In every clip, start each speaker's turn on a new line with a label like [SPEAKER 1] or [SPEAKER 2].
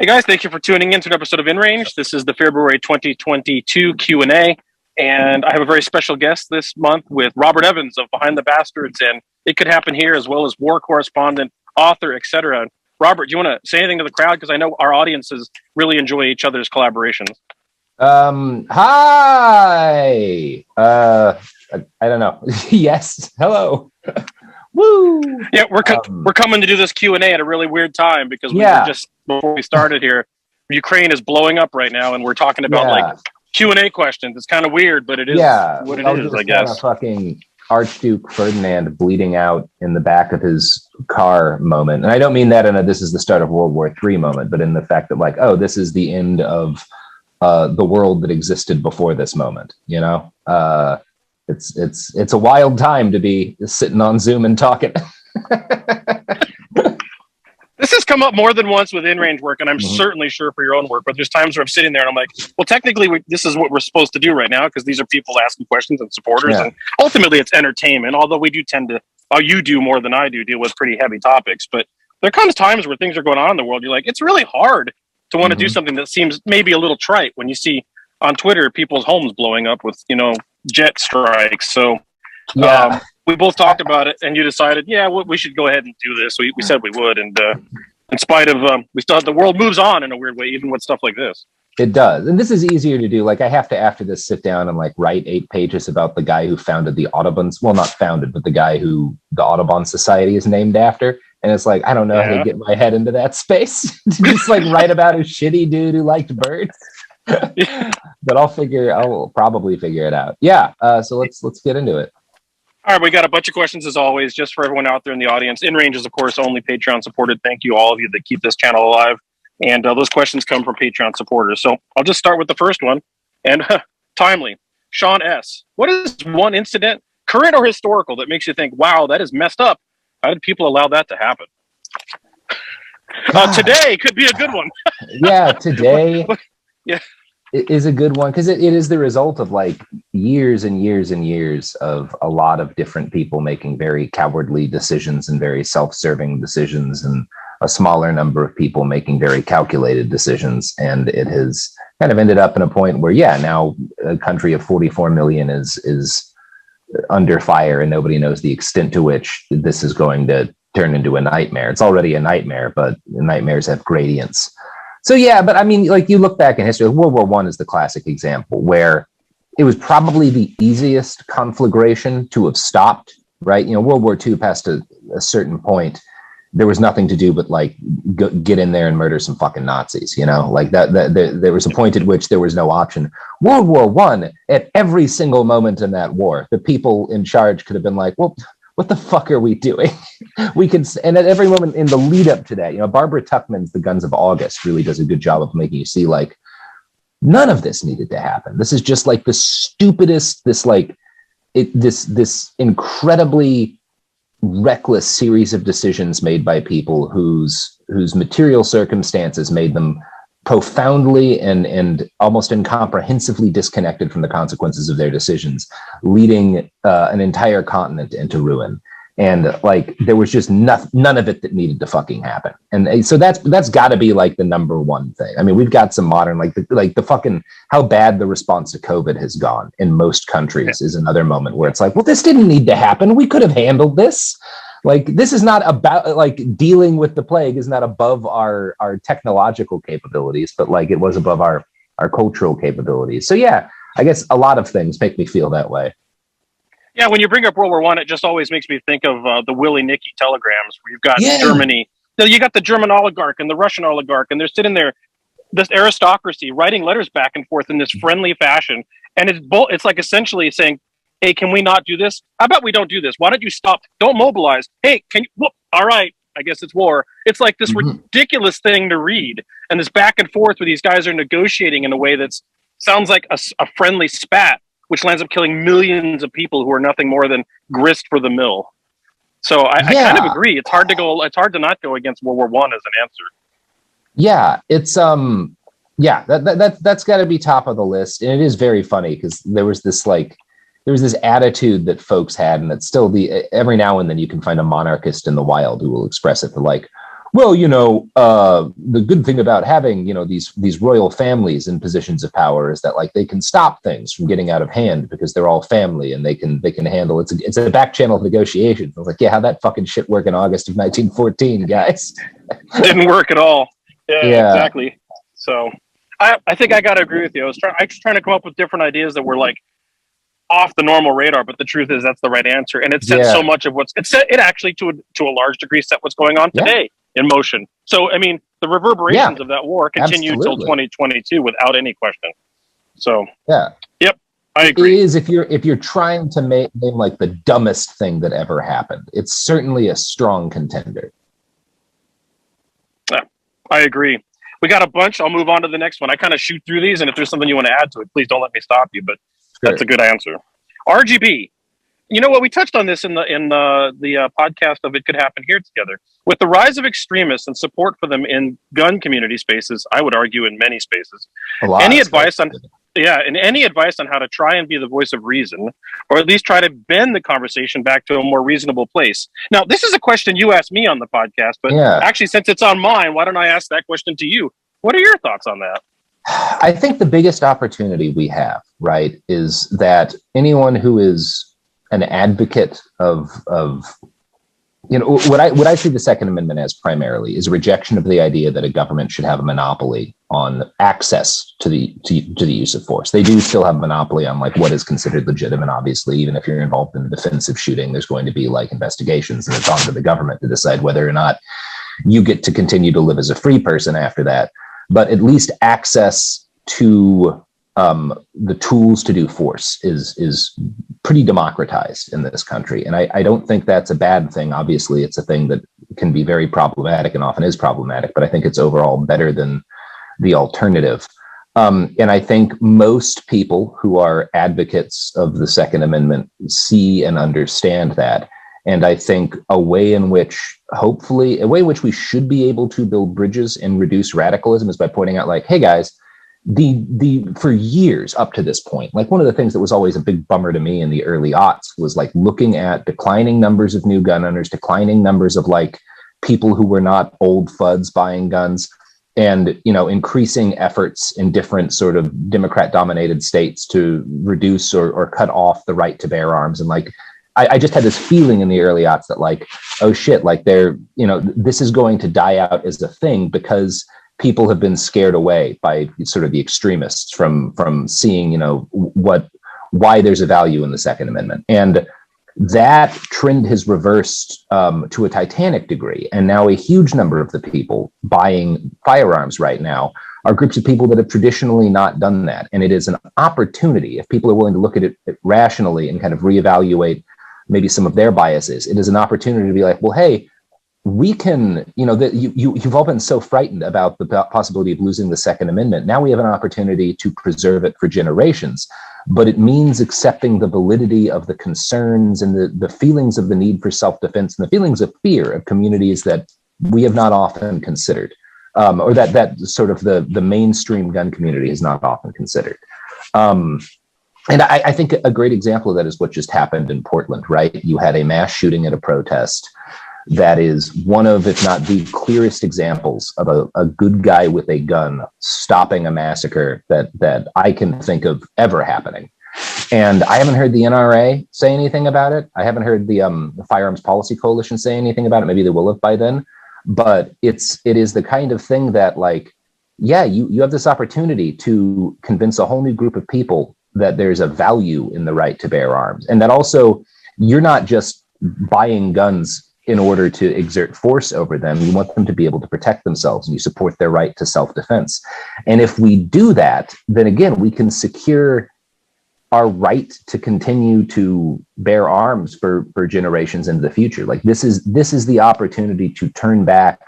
[SPEAKER 1] Hey guys, thank you for tuning in to an episode of InRange. This is the February 2022 Q&A, and I have a very special guest this month with Robert Evans of Behind the Bastards and It Could Happen Here, as well as war correspondent, author, etc. Robert, do you want to say anything to the crowd? Because I know our audiences really enjoy each other's collaborations.
[SPEAKER 2] Hi. I don't know. Yes. Hello. Woo.
[SPEAKER 1] Yeah, we're coming to do this Q&A at a really weird time because we were just before we started here. Ukraine is blowing up right now, and we're talking about like Q&A questions. It's kind of weird, but it is what it is, I guess.
[SPEAKER 2] Fucking Archduke Ferdinand bleeding out in the back of his car moment, and I don't mean that in a "this is the start of World War III" moment, but in the fact that like, oh, this is the end of the world that existed before this moment. You know, it's a wild time to be sitting on Zoom and talking.
[SPEAKER 1] This has come up more than once with InRange work, and I'm certainly sure for your own work, but there's times where I'm sitting there and I'm like, well, technically this is what we're supposed to do right now, because these are people asking questions and supporters, and ultimately it's entertainment, although we do tend to, you do more than I do, deal with pretty heavy topics. But there comes times where things are going on in the world, you're like, it's really hard to want to do something that seems maybe a little trite when you see on Twitter people's homes blowing up with, jet strikes. So we both talked about it, and you decided, we should go ahead and do this. We said we would, and in spite of, the world moves on in a weird way, even with stuff like this.
[SPEAKER 2] It does, and this is easier to do. Like, I have to, after this, sit down and like write 8 pages about the guy who founded the Audubon. Well, not founded, but the guy who the Audubon Society is named after. And it's like, I don't know how to get my head into that space. Just like write about a shitty dude who liked birds. But I'll probably figure it out. So let's get into it.
[SPEAKER 1] All right, we got a bunch of questions as always, just for everyone out there in the audience. InRange is, of course, only Patreon supported. Thank you, all of you that keep this channel alive. And those questions come from Patreon supporters. So I'll just start with the first one. And timely, Sean S. What is one incident, current or historical, that makes you think, wow, that is messed up? How did people allow that to happen? Today could be a good one.
[SPEAKER 2] Today. Is a good one, because it is the result of like years and years and years of a lot of different people making very cowardly decisions and very self-serving decisions, and a smaller number of people making very calculated decisions. And it has kind of ended up in a point where, now a country of 44 million is under fire, and nobody knows the extent to which this is going to turn into a nightmare. It's already a nightmare, but nightmares have gradients. So but I mean, like, you look back in history, World War I is the classic example where it was probably the easiest conflagration to have stopped, right? World War II past a certain point, there was nothing to do but like get in there and murder some fucking Nazis, like that there was a point at which there was no option. World War I, at every single moment in that war, the people in charge could have been like, well, what the fuck are we doing? And at every moment in the lead up to that, Barbara Tuchman's The Guns of August really does a good job of making you see like, none of this needed to happen. This is just like the stupidest, this incredibly reckless series of decisions made by people whose material circumstances made them profoundly and almost incomprehensibly disconnected from the consequences of their decisions, leading an entire continent into ruin. And like, there was just none of it that needed to fucking happen. And so that's got to be like the number one thing. I mean, we've got some modern, like the fucking, how bad the response to COVID has gone in most countries is another moment where it's like, well, this didn't need to happen. We could have handled this. Like, this is not about, like, dealing with the plague is not above our technological capabilities, but like it was above our cultural capabilities. So I guess a lot of things make me feel that way.
[SPEAKER 1] Yeah, when you bring up World War I, it just always makes me think of the Willie Nicky telegrams, where you've got Germany. You got the German oligarch and the Russian oligarch, and they're sitting there, this aristocracy, writing letters back and forth in this friendly fashion. And it's like essentially saying, hey, can we not do this? How about we don't do this? Why don't you stop? Don't mobilize. Hey, can you? Whoop, all right, I guess it's war. It's like this ridiculous thing to read. And this back and forth where these guys are negotiating in a way that sounds like a friendly spat, which lands up killing millions of people who are nothing more than grist for the mill. So I kind of agree. It's hard to not go against World War I as an answer.
[SPEAKER 2] Yeah, it's that's got to be top of the list. And it is very funny because there was this attitude that folks had, and that's still every now and then you can find a monarchist in the wild who will express it. They're like, well, the good thing about having, these royal families in positions of power is that like they can stop things from getting out of hand because they're all family and they can handle it's a back channel of negotiations. I was like, yeah, how'd that fucking shit work in August of 1914, guys?
[SPEAKER 1] Didn't work at all. Yeah, exactly. So I think I got to agree with you. I was trying to come up with different ideas that were like off the normal radar, but the truth is that's the right answer. And it set so much of it actually to a large degree set what's going on today in motion. So, I mean, the reverberations of that war continue until 2022 without any question. So, yep, I agree.
[SPEAKER 2] It is if you're trying to name like the dumbest thing that ever happened, it's certainly a strong contender.
[SPEAKER 1] Yeah, I agree. We got a bunch. I'll move on to the next one. I kind of shoot through these, and if there's something you want to add to it, please don't let me stop you. But that's a good answer. RGB. You know what? We touched on this in the podcast of It Could Happen Here together. With the rise of extremists and support for them in gun community spaces, I would argue in many spaces. Any advice on how to try and be the voice of reason, or at least try to bend the conversation back to a more reasonable place? Now, this is a question you asked me on the podcast, but actually, since it's on mine, why don't I ask that question to you? What are your thoughts on that?
[SPEAKER 2] I think the biggest opportunity we have, right, is that anyone who is an advocate of what I see the Second Amendment as primarily is a rejection of the idea that a government should have a monopoly on access to the use of force. They do still have a monopoly on like what is considered legitimate. Obviously, even if you're involved in a defensive shooting, there's going to be like investigations, and it's on to the government to decide whether or not you get to continue to live as a free person after that. But at least access to the tools to do force is pretty democratized in this country. And I don't think that's a bad thing. Obviously, it's a thing that can be very problematic and often is problematic, but I think it's overall better than the alternative. And I think most people who are advocates of the Second Amendment see and understand that. And I think a way in which we should be able to build bridges and reduce radicalism is by pointing out like, hey guys, for years up to this point, like one of the things that was always a big bummer to me in the early aughts was like looking at declining numbers of new gun owners, declining numbers of like people who were not old fuds buying guns, and increasing efforts in different sort of Democrat dominated states to reduce or cut off the right to bear arms. And like I just had this feeling in the early aughts that like, oh shit, like this is going to die out as a thing because people have been scared away by sort of the extremists from seeing, why there's a value in the Second Amendment. And that trend has reversed to a titanic degree. And now a huge number of the people buying firearms right now are groups of people that have traditionally not done that. And it is an opportunity, if people are willing to look at it rationally and kind of reevaluate maybe some of their biases, it is an opportunity to be like, well, hey, we can, you've all been so frightened about the possibility of losing the Second Amendment. Now we have an opportunity to preserve it for generations, but it means accepting the validity of the concerns and the feelings of the need for self-defense and the feelings of fear of communities that we have not often considered, or that sort of the mainstream gun community is not often considered. And I think a great example of that is what just happened in Portland, right? You had a mass shooting at a protest that is one of, if not the clearest examples of a good guy with a gun stopping a massacre that I can think of ever happening. And I haven't heard the NRA say anything about it. I haven't heard the Firearms Policy Coalition say anything about it. Maybe they will have by then. But it is the kind of thing that, like, yeah, you have this opportunity to convince a whole new group of people that there's a value in the right to bear arms. And that also, you're not just buying guns in order to exert force over them. You want them to be able to protect themselves, and you support their right to self-defense. And if we do that, then again, we can secure our right to continue to bear arms for generations into the future. Like this is the opportunity to turn back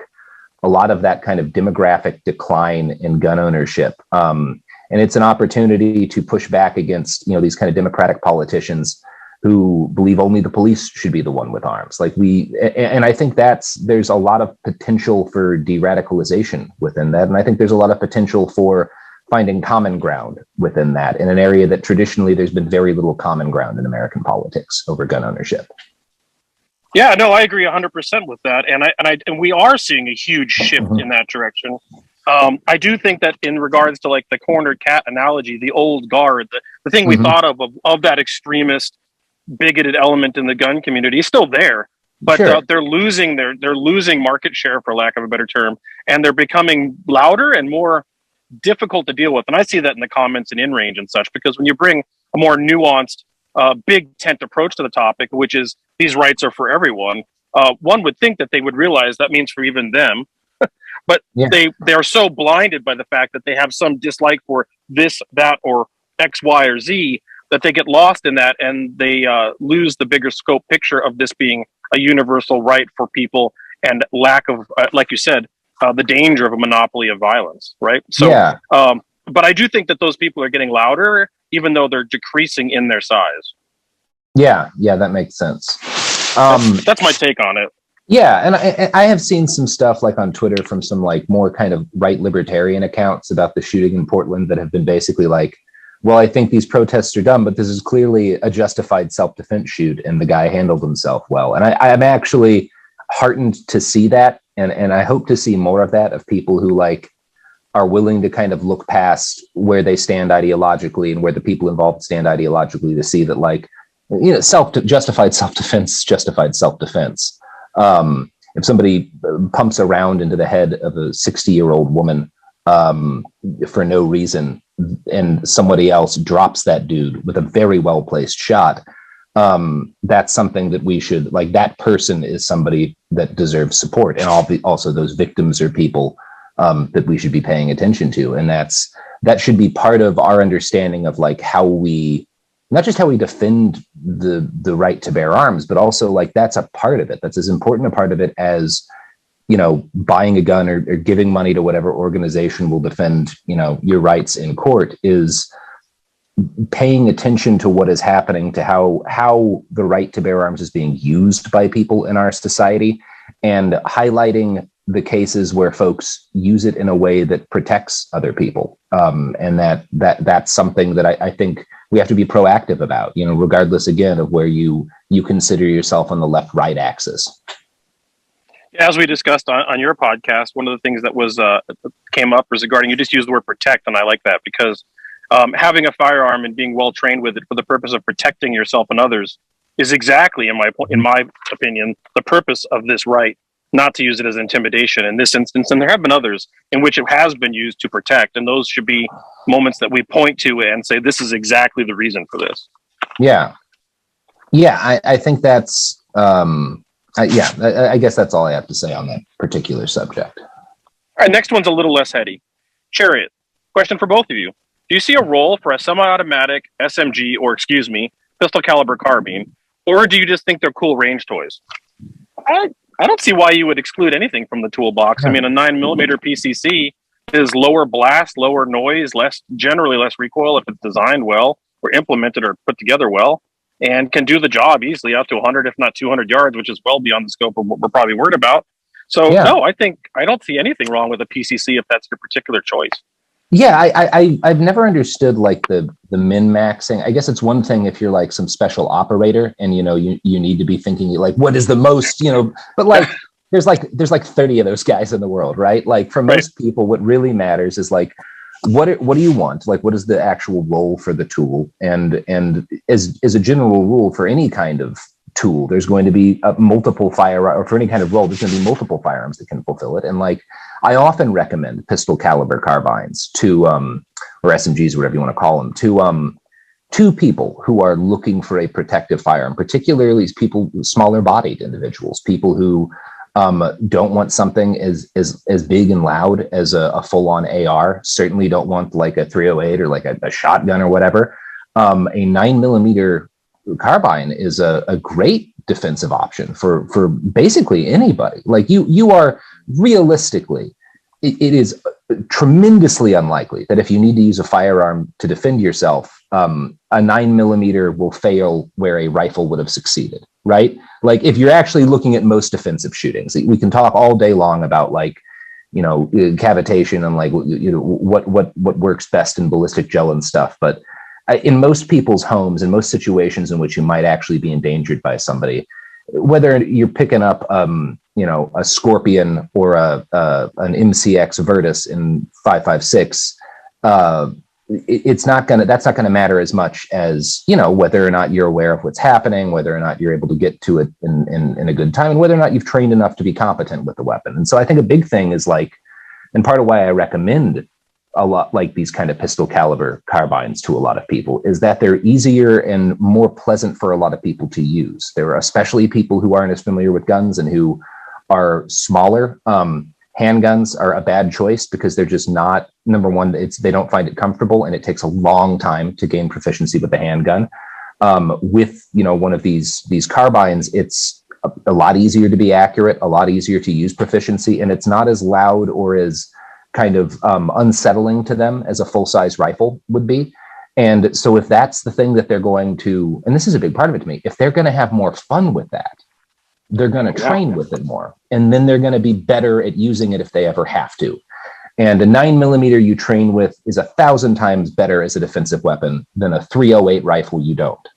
[SPEAKER 2] a lot of that kind of demographic decline in gun ownership. And it's an opportunity to push back against, these kind of democratic politicians who believe only the police should be the one with arms. And I think there's a lot of potential for de-radicalization within that. And I think there's a lot of potential for finding common ground within that in an area that traditionally there's been very little common ground in American politics over gun ownership.
[SPEAKER 1] Yeah, no, I agree 100% with that, and we are seeing a huge shift in that direction. I do think that in regards to like the cornered cat analogy, the old guard, the thing we thought of that extremist, bigoted element in the gun community is still there, but they're losing market share, for lack of a better term, and they're becoming louder and more difficult to deal with. And I see that in the comments in InRange and such, because when you bring a more nuanced, big tent approach to the topic, which is these rights are for everyone, one would think that they would realize that means for even them. But they are so blinded by the fact that they have some dislike for this, that, or X, Y, or Z that they get lost in that, and they lose the bigger scope picture of this being a universal right for people, and lack of, like you said, the danger of a monopoly of violence, right? So, but I do think that those people are getting louder, even though they're decreasing in their size.
[SPEAKER 2] Yeah, that makes sense.
[SPEAKER 1] That's my take on it.
[SPEAKER 2] Yeah, and I have seen some stuff like on Twitter from some like more kind of right libertarian accounts about the shooting in Portland that have been basically like, well, I think these protests are dumb, but this is clearly a justified self-defense shoot, and the guy handled himself well. And I'm actually heartened to see that, and I hope to see more of that, of people who like are willing to kind of look past where they stand ideologically and where the people involved stand ideologically, to see that, like, you know, justified self-defense. If somebody pumps around into the head of a 60-year-old woman for no reason, and somebody else drops that dude with a very well-placed shot, that's something that we should, like, that person is somebody that deserves support. And also those victims are people that we should be paying attention to. And that should be part of our understanding of like how we, not just how we defend the right to bear arms, but also like that's a part of it. That's as important a part of it as, you know, buying a gun or giving money to whatever organization will defend, you know, your rights in court, is paying attention to what is happening, to how the right to bear arms is being used by people in our society, and highlighting the cases where folks use it in a way that protects other people. And that's something that I think we have to be proactive about, you know, regardless, again, of where you consider yourself on the left-right axis.
[SPEAKER 1] As we discussed on your podcast, one of the things that was came up was regarding, you just used the word protect, and I like that, because having a firearm and being well trained with it for the purpose of protecting yourself and others is exactly, in my opinion, the purpose of this right. Not to use it as intimidation in this instance, and there have been others in which it has been used to protect, and those should be moments that we point to and say, this is exactly the reason for this.
[SPEAKER 2] I think that's I guess that's all I have to say on that particular subject.
[SPEAKER 1] All right, next one's a little less heady. Chariot, question for both of you. Do you see a role for a semi-automatic SMG, or pistol caliber carbine, or do you just think they're cool range toys? I don't see why you would exclude anything from the toolbox. I mean, a 9mm PCC is lower blast, lower noise, generally less recoil if it's designed well or implemented or put together well, and can do the job easily out to 100, if not 200 yards, which is well beyond the scope of what we're probably worried about. So, no, I don't see anything wrong with a PCC if that's your particular choice.
[SPEAKER 2] Yeah, I've never understood like the min-maxing. I guess it's one thing if you're like some special operator and, you know, you need to be thinking like, what is the most, you know, but like there's like 30 of those guys in the world, right? Like for most people, what really matters is like, what do you want? Like, what is the actual role for the tool? And as a general rule for any kind of tool, there's going to be multiple firearms, or for any kind of role, there's going to be multiple firearms that can fulfill it. And like, I often recommend pistol caliber carbines to, or SMGs, whatever you want to call them, to people who are looking for a protective firearm, particularly people, smaller bodied individuals, people who don't want something as big and loud as a full-on AR, certainly don't want like a 308 or like a shotgun or whatever. A 9mm carbine is a great defensive option for basically anybody. Like you are realistically, it is tremendously unlikely that if you need to use a firearm to defend yourself, a 9mm will fail where a rifle would have succeeded, right? Like if you're actually looking at most defensive shootings, we can talk all day long about like, you know, cavitation and like, you know, what works best in ballistic gel and stuff. But in most people's homes, in most situations in which you might actually be endangered by somebody, whether you're picking up, a Scorpion or an MCX Virtus in 5.56, that's not going to matter as much as, whether or not you're aware of what's happening, whether or not you're able to get to it in a good time, and whether or not you've trained enough to be competent with the weapon. And so I think a big thing is and part of why I recommend a lot like these kind of pistol caliber carbines to a lot of people is that they're easier and more pleasant for a lot of people to use. There are especially people who aren't as familiar with guns and who are smaller. Handguns are a bad choice because they're just not, number one, they don't find it comfortable, and it takes a long time to gain proficiency with the handgun. With one of these carbines, it's a lot easier to be accurate, a lot easier to use proficiency, and it's not as loud or as kind of unsettling to them as a full-size rifle would be. And so if that's the thing that they're going to, and this is a big part of it to me, if they're going to have more fun with that, they're going to train with it more, and then they're going to be better at using it if they ever have to. And a 9mm you train with is 1,000 times better as a defensive weapon than a .308 rifle you don't.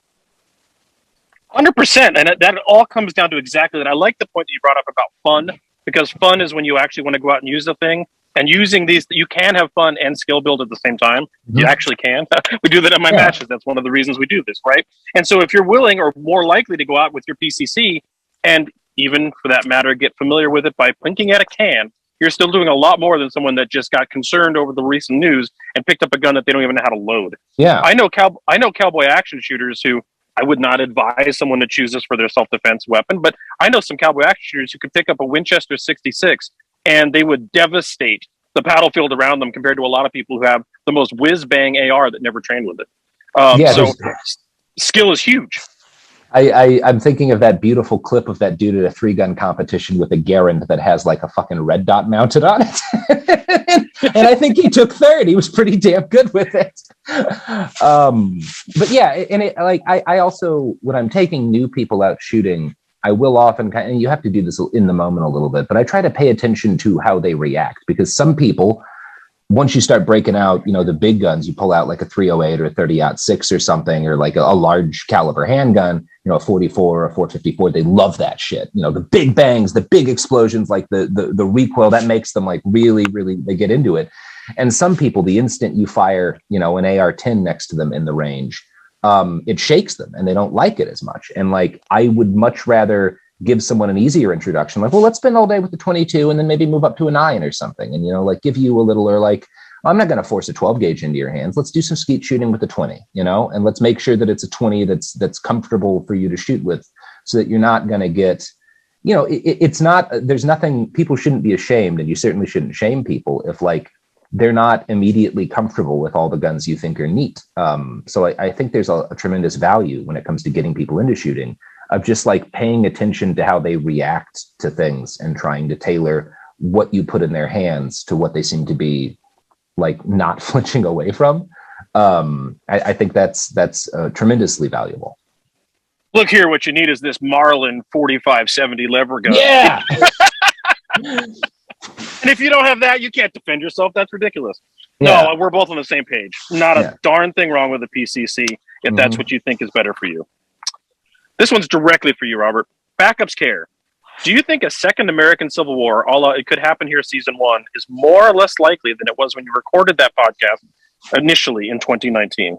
[SPEAKER 1] 100%, and that all comes down to exactly that. I like the point that you brought up about fun, because fun is when you actually want to go out and use the thing. And using these, you can have fun and skill build at the same time. Mm-hmm. You actually can. We do that in my matches. That's one of the reasons we do this, right? And so if you're willing or more likely to go out with your PCC, and even for that matter, get familiar with it by blinking at a can, you're still doing a lot more than someone that just got concerned over the recent news and picked up a gun that they don't even know how to load. Yeah, I know cowboy action shooters who I would not advise someone to choose this for their self-defense weapon, but I know some cowboy action shooters who could pick up a Winchester 66 and they would devastate the battlefield around them compared to a lot of people who have the most whiz-bang AR that never trained with it. So skill is huge.
[SPEAKER 2] I'm thinking of that beautiful clip of that dude at a 3-gun competition with a Garand that has like a fucking red dot mounted on it. And I think he took third. He was pretty damn good with it. But yeah, and I also, when I'm taking new people out shooting, I will often, and you have to do this in the moment a little bit, but I try to pay attention to how they react, because some people, once you start breaking out, the big guns, you pull out like a .308 or a 30-06 or something, or like a large caliber handgun, a 44 or a 454, they love that shit. The big bangs, the big explosions, like the recoil, that makes them like really, really, they get into it. And some people, the instant you fire, an AR-10 next to them in the range, it shakes them and they don't like it as much. And like, I would much rather give someone an easier introduction, like, well, let's spend all day with the 22 and then maybe move up to a 9 or something. And, like give you a little, or like, I'm not going to force a 12 gauge into your hands. Let's do some skeet shooting with the 20, and let's make sure that it's a 20 that's comfortable for you to shoot with, so that you're not going to get, it's not, there's nothing, people shouldn't be ashamed, and you certainly shouldn't shame people if like they're not immediately comfortable with all the guns you think are neat. So I think there's a tremendous value when it comes to getting people into shooting, of just like paying attention to how they react to things and trying to tailor what you put in their hands to what they seem to be like not flinching away from. I think that's tremendously valuable.
[SPEAKER 1] Look here, what you need is this Marlin 4570 lever gun.
[SPEAKER 2] Yeah.
[SPEAKER 1] And if you don't have that, you can't defend yourself. That's ridiculous. Yeah. No, we're both on the same page. Not a darn thing wrong with the PCC if that's what you think is better for you. This one's directly for you, Robert. Backups care. Do you think a second American Civil War, it could happen here season 1, is more or less likely than it was when you recorded that podcast initially in 2019?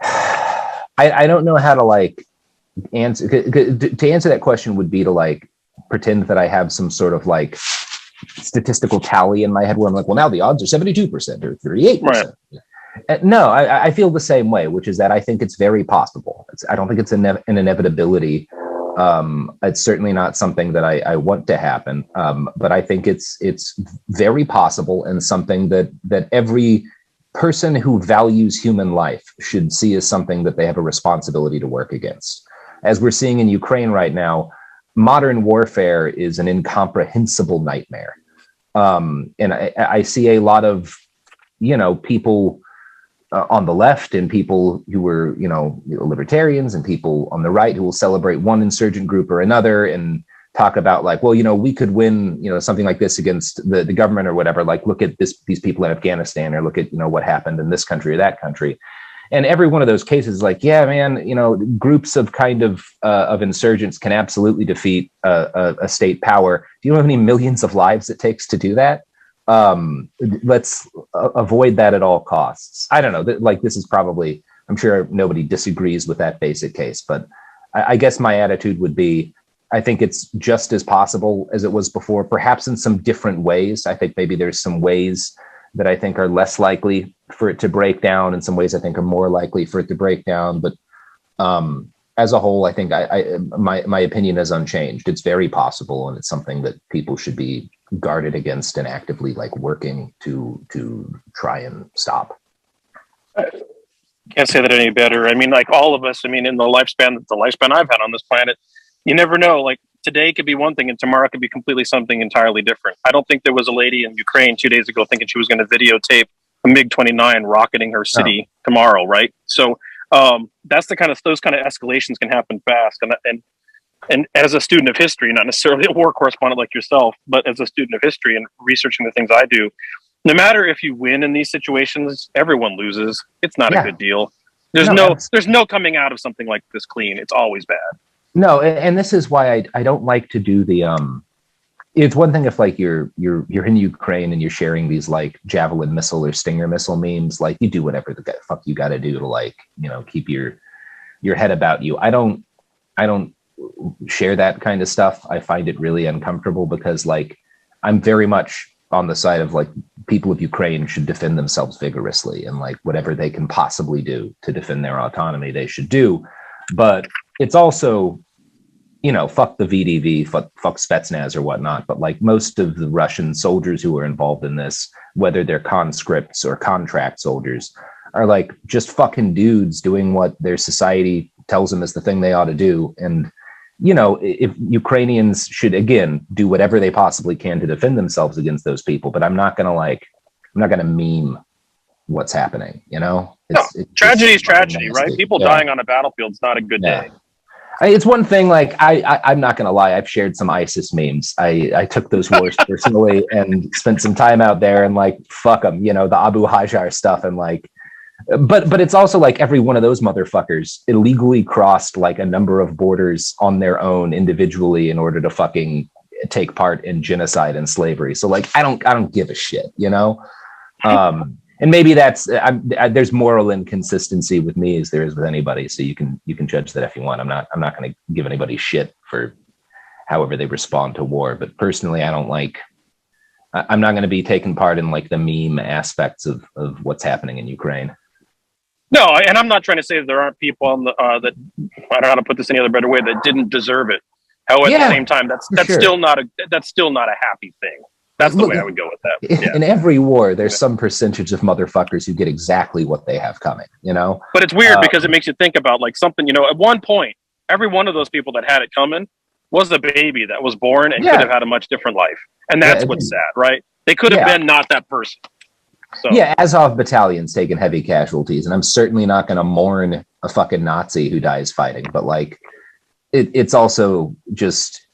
[SPEAKER 2] I don't know how to like answer. To answer that question would be to like pretend that I have some sort of like statistical tally in my head where I'm like, well, now the odds are 72% or 38%. Right. No, I feel the same way, which is that I think it's very possible. I don't think it's an inevitability. It's certainly not something that I want to happen. But I think it's very possible, and something that every person who values human life should see as something that they have a responsibility to work against. As we're seeing in Ukraine right now, modern warfare is an incomprehensible nightmare. And I see a lot of, people on the left and people who were, libertarians, and people on the right who will celebrate one insurgent group or another and talk about like, well, we could win, something like this against the government or whatever. Like, look at these people in Afghanistan, or look at, what happened in this country or that country. And every one of those cases is like, yeah, man, you know, groups of kind of insurgents can absolutely defeat a state power. Do you know how many millions of lives it takes to do that? Let's avoid that at all costs. I don't know. Like, this is probably, I'm sure nobody disagrees with that basic case, but I guess my attitude would be, I think it's just as possible as it was before, perhaps in some different ways. I think maybe there's some ways that I think are less likely for it to break down, and some ways I think are more likely for it to break down. But as a whole, I think my opinion is unchanged. It's very possible, and it's something that people should be guarded against and actively like working to try and stop.
[SPEAKER 1] Can't say that any better. I mean, like all of us, I mean, in the lifespan I've had on this planet, you never know. Like, today could be one thing and tomorrow could be completely something entirely different. I don't think there was a lady in Ukraine 2 days ago thinking she was going to videotape a MiG-29 rocketing her city tomorrow, right? So that's the kind of, those kind of escalations can happen fast. And as a student of history, not necessarily a war correspondent like yourself, but as a student of history and researching the things I do, no matter if you win in these situations, everyone loses. It's not a good deal. There's no coming out of something like this clean. It's always bad.
[SPEAKER 2] No, and this is why I don't like to do the it's one thing if like you're in Ukraine and you're sharing these like Javelin missile or Stinger missile memes, like you do whatever the fuck you got to do to, like, you know, keep your head about you. I don't share that kind of stuff. I find it really uncomfortable because, like, I'm very much on the side of like people of Ukraine should defend themselves vigorously, and like whatever they can possibly do to defend their autonomy, they should do. But it's also, you know, fuck the VDV, fuck Spetsnaz or whatnot. But like most of the Russian soldiers who are involved in this, whether they're conscripts or contract soldiers, are like just fucking dudes doing what their society tells them is the thing they ought to do. And, you know, if Ukrainians should, again, do whatever they possibly can to defend themselves against those people. But I'm not going to meme what's happening, you know?
[SPEAKER 1] Tragedy is tragedy, right? People dying on a battlefield is not a good day.
[SPEAKER 2] It's one thing, like, I'm not going to lie, I've shared some ISIS memes. I took those wars personally and spent some time out there, and like, fuck them, you know, the Abu Hajar stuff. And like, but it's also like every one of those motherfuckers illegally crossed like a number of borders on their own individually in order to fucking take part in genocide and slavery. So like, I don't give a shit, you know? And maybe that's there's moral inconsistency with me as there is with anybody. So you can judge that if you want. I'm not going to give anybody shit for however they respond to war. But personally, I'm not going to be taking part in like the meme aspects of what's happening in Ukraine.
[SPEAKER 1] No, and I'm not trying to say that there aren't people on the that, I don't know how to put this any other better way, that didn't deserve it. However, at the same time, that's still not a happy thing. That's the way I would go with that. Yeah.
[SPEAKER 2] In every war, there's some percentage of motherfuckers who get exactly what they have coming, you know?
[SPEAKER 1] But it's weird because it makes you think about like something, you know, at one point, every one of those people that had it coming was a baby that was born and could have had a much different life. And that's what's sad, right? They could have been not that person. So. Yeah,
[SPEAKER 2] Azov battalion's taken heavy casualties, and I'm certainly not going to mourn a fucking Nazi who dies fighting, but like, it's also just,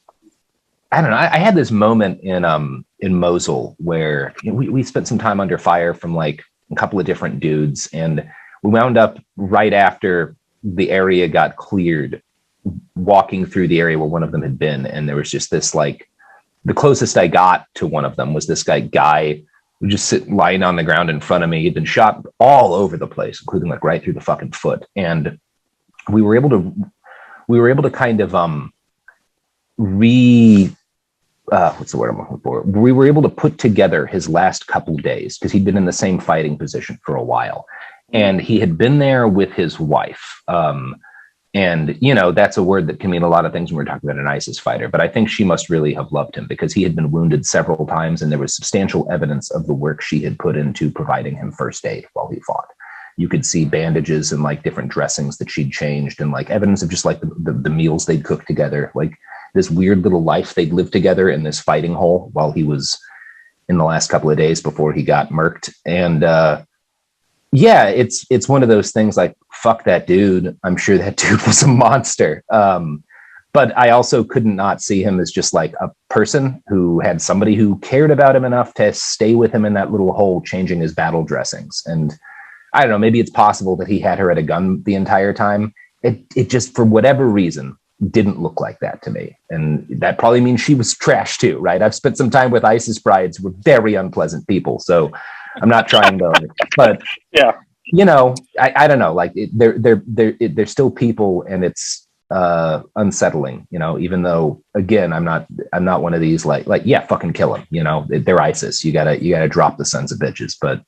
[SPEAKER 2] I don't know. I had this moment in Mosul where, you know, we spent some time under fire from like a couple of different dudes, and we wound up right after the area got cleared, walking through the area where one of them had been, and there was just this like, the closest I got to one of them was this guy who just lying on the ground in front of me. He'd been shot all over the place, including like right through the fucking foot, and we were able to kind of what's the word I'm looking for? We were able to put together his last couple of days because he'd been in the same fighting position for a while, and he had been there with his wife. And, you know, that's a word that can mean a lot of things when we're talking about an ISIS fighter, but I think she must really have loved him because he had been wounded several times, and there was substantial evidence of the work she had put into providing him first aid while he fought. You could see bandages and like different dressings that she'd changed, and like evidence of just like the meals they'd cooked together, like this weird little life they'd lived together in this fighting hole while he was in the last couple of days before he got murked. And it's one of those things like, fuck that dude. I'm sure that dude was a monster. But I also could not see him as just like a person who had somebody who cared about him enough to stay with him in that little hole, changing his battle dressings. And I don't know, maybe it's possible that he had her at a gun the entire time. It just, for whatever reason, didn't look like that to me. And that probably means she was trash too, right? I've spent some time with ISIS brides who were very unpleasant people. So I'm not trying to, but
[SPEAKER 1] yeah,
[SPEAKER 2] you know, I don't know, like they're still people, and it's unsettling, you know, even though, again, I'm not one of these like, yeah, fucking kill them, you know, they're ISIS. You gotta drop the sons of bitches, but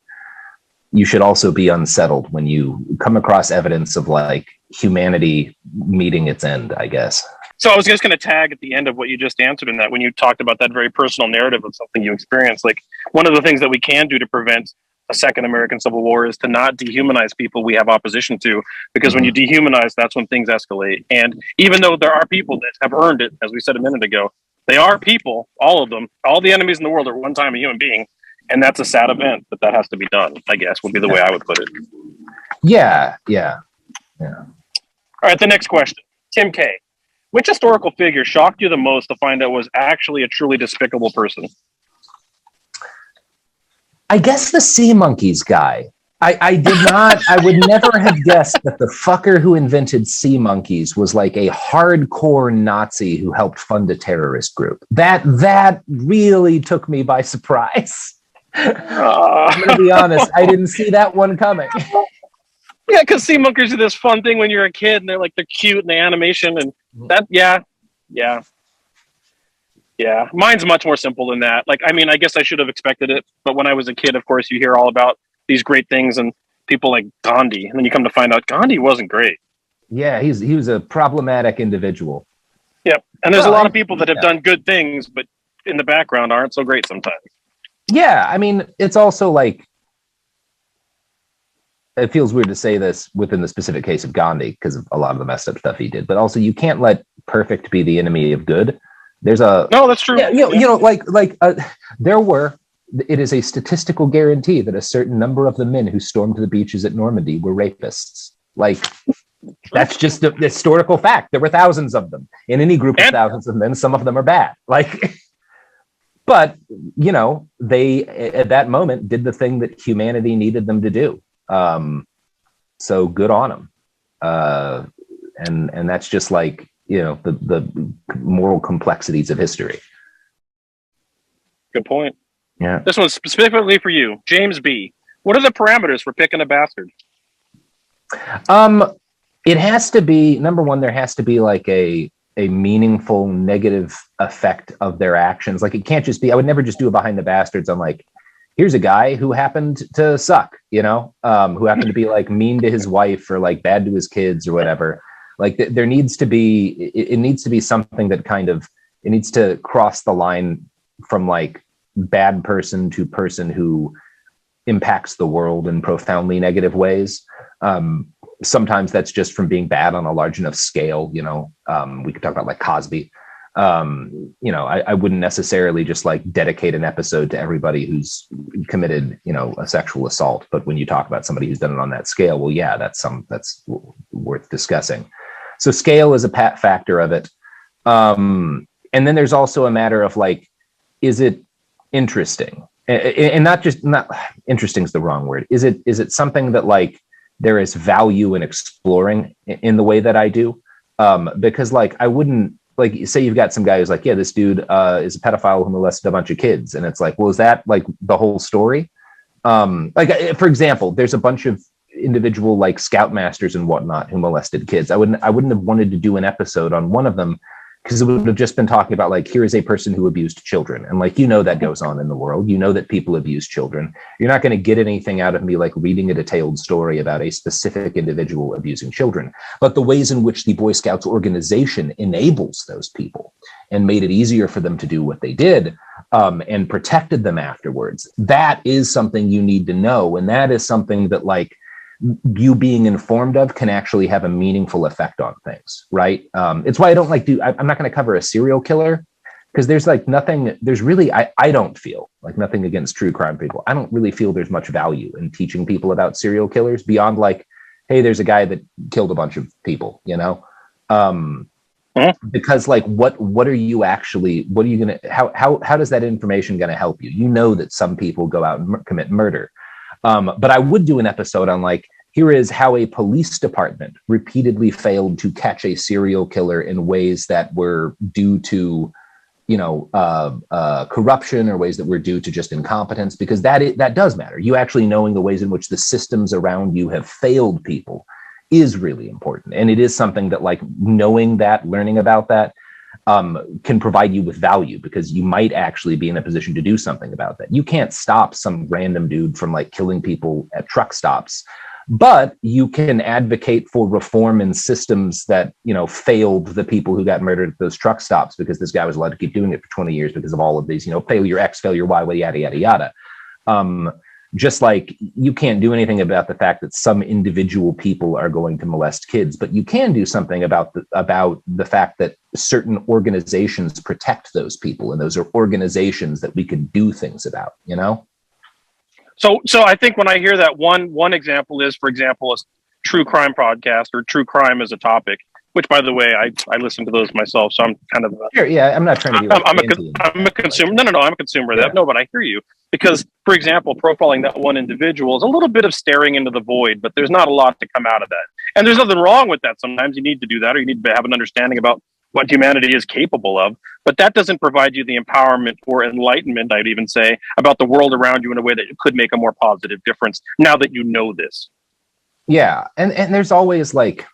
[SPEAKER 2] you should also be unsettled when you come across evidence of like humanity meeting its end, I guess.
[SPEAKER 1] So I was just going to tag at the end of what you just answered in that, when you talked about that very personal narrative of something you experienced, like one of the things that we can do to prevent a second American Civil War is to not dehumanize people we have opposition to, because when you dehumanize, that's when things escalate. And even though there are people that have earned it, as we said a minute ago, they are people, all of them, all the enemies in the world are at one time a human being. And that's a sad event, but that has to be done, I guess, would be the way I would put it.
[SPEAKER 2] Yeah.
[SPEAKER 1] All right, the next question. Tim K. Which historical figure shocked you the most to find out was actually a truly despicable person?
[SPEAKER 2] I guess the sea monkeys guy. I would never have guessed that the fucker who invented sea monkeys was like a hardcore Nazi who helped fund a terrorist group. That really took me by surprise. I'm going to be honest, I didn't see that one coming.
[SPEAKER 1] Yeah, because sea monkeys are this fun thing when you're a kid, and they're cute and the animation and that. Yeah. Mine's much more simple than that. Like, I mean, I guess I should have expected it, but when I was a kid, of course, you hear all about these great things and people like Gandhi, and then you come to find out Gandhi wasn't great.
[SPEAKER 2] Yeah, he was a problematic individual.
[SPEAKER 1] Yep, and there's a lot of people that have done good things, but in the background aren't so great sometimes.
[SPEAKER 2] Yeah, I mean, it's also like, it feels weird to say this within the specific case of Gandhi because of a lot of the messed up stuff he did, but also you can't let perfect be the enemy of good. No,
[SPEAKER 1] that's true.
[SPEAKER 2] Yeah, it is a statistical guarantee that a certain number of the men who stormed the beaches at Normandy were rapists. Like, that's just a historical fact. There were thousands of them. In any group of thousands of men, some of them are bad. Like, but, you know, they, at that moment, did the thing that humanity needed them to do. So good on them. And that's just like, you know, the moral complexities of history.
[SPEAKER 1] Good point.
[SPEAKER 2] Yeah.
[SPEAKER 1] This one's specifically for you, James B. What are the parameters for picking a bastard?
[SPEAKER 2] It has to be, number one, there has to be like a meaningful negative effect of their actions. Like, it can't just be, I would never just do a behind the bastards on like, here's a guy who happened to suck, you know, who happened to be like mean to his wife or like bad to his kids or whatever. Like, there needs to be, it needs to be something that kind of, it needs to cross the line from like bad person to person who impacts the world in profoundly negative ways. Sometimes that's just from being bad on a large enough scale, you know. We could talk about like Cosby. You know, I wouldn't necessarily just like dedicate an episode to everybody who's committed, you know, a sexual assault. But when you talk about somebody who's done it on that scale, well, yeah, that's worth discussing. So scale is a factor of it. And then there's also a matter of like, is it interesting? And not interesting is the wrong word. Is it something that like there is value in exploring in the way that I do? Because like, I wouldn't, like, say you've got some guy who's like, yeah, this dude is a pedophile who molested a bunch of kids. And it's like, well, is that like the whole story? Like, for example, there's a bunch of individual like scoutmasters and whatnot who molested kids. I wouldn't have wanted to do an episode on one of them because it would have just been talking about like, here is a person who abused children. And like, you know, that goes on in the world. You know that people abuse children. You're not going to get anything out of me like reading a detailed story about a specific individual abusing children. But the ways in which the Boy Scouts organization enables those people and made it easier for them to do what they did, and protected them afterwards, that is something you need to know. And that is something that like, you being informed of can actually have a meaningful effect on things, right? It's why I don't like I'm not going to cover a serial killer because there's like nothing, there's really, I don't feel like, nothing against true crime people, I don't really feel there's much value in teaching people about serial killers beyond like, hey, there's a guy that killed a bunch of people, you know? Because like, what are you going to, how does that information going to help you? You know that some people go out and commit murder. But I would do an episode on like, here is how a police department repeatedly failed to catch a serial killer in ways that were due to, corruption, or ways that were due to just incompetence, because that does matter. You actually knowing the ways in which the systems around you have failed people is really important. And it is something that, like, knowing that, learning about that, can provide you with value, because you might actually be in a position to do something about that. You can't stop some random dude from like killing people at truck stops, but you can advocate for reform in systems that, failed the people who got murdered at those truck stops, because this guy was allowed to keep doing it for 20 years because of all of these, failure X, failure Y, yada, yada, yada. Just like you can't do anything about the fact that some individual people are going to molest kids, but you can do something about the fact that certain organizations protect those people, and those are organizations that we can do things about,
[SPEAKER 1] So I think when I hear that, one example is, for example, a true crime podcast, or true crime as a topic, which, by the way, I listen to those myself. So I'm kind of
[SPEAKER 2] sure, yeah. I'm not trying to be like
[SPEAKER 1] I'm a consumer. No, I'm a consumer of that. No, but I hear you, because, for example, profiling that one individual is a little bit of staring into the void, but there's not a lot to come out of that. And there's nothing wrong with that. Sometimes you need to do that, or you need to have an understanding about what humanity is capable of, but that doesn't provide you the empowerment or enlightenment, I'd even say, about the world around you in a way that could make a more positive difference now that you know this.
[SPEAKER 2] Yeah, and there's always limits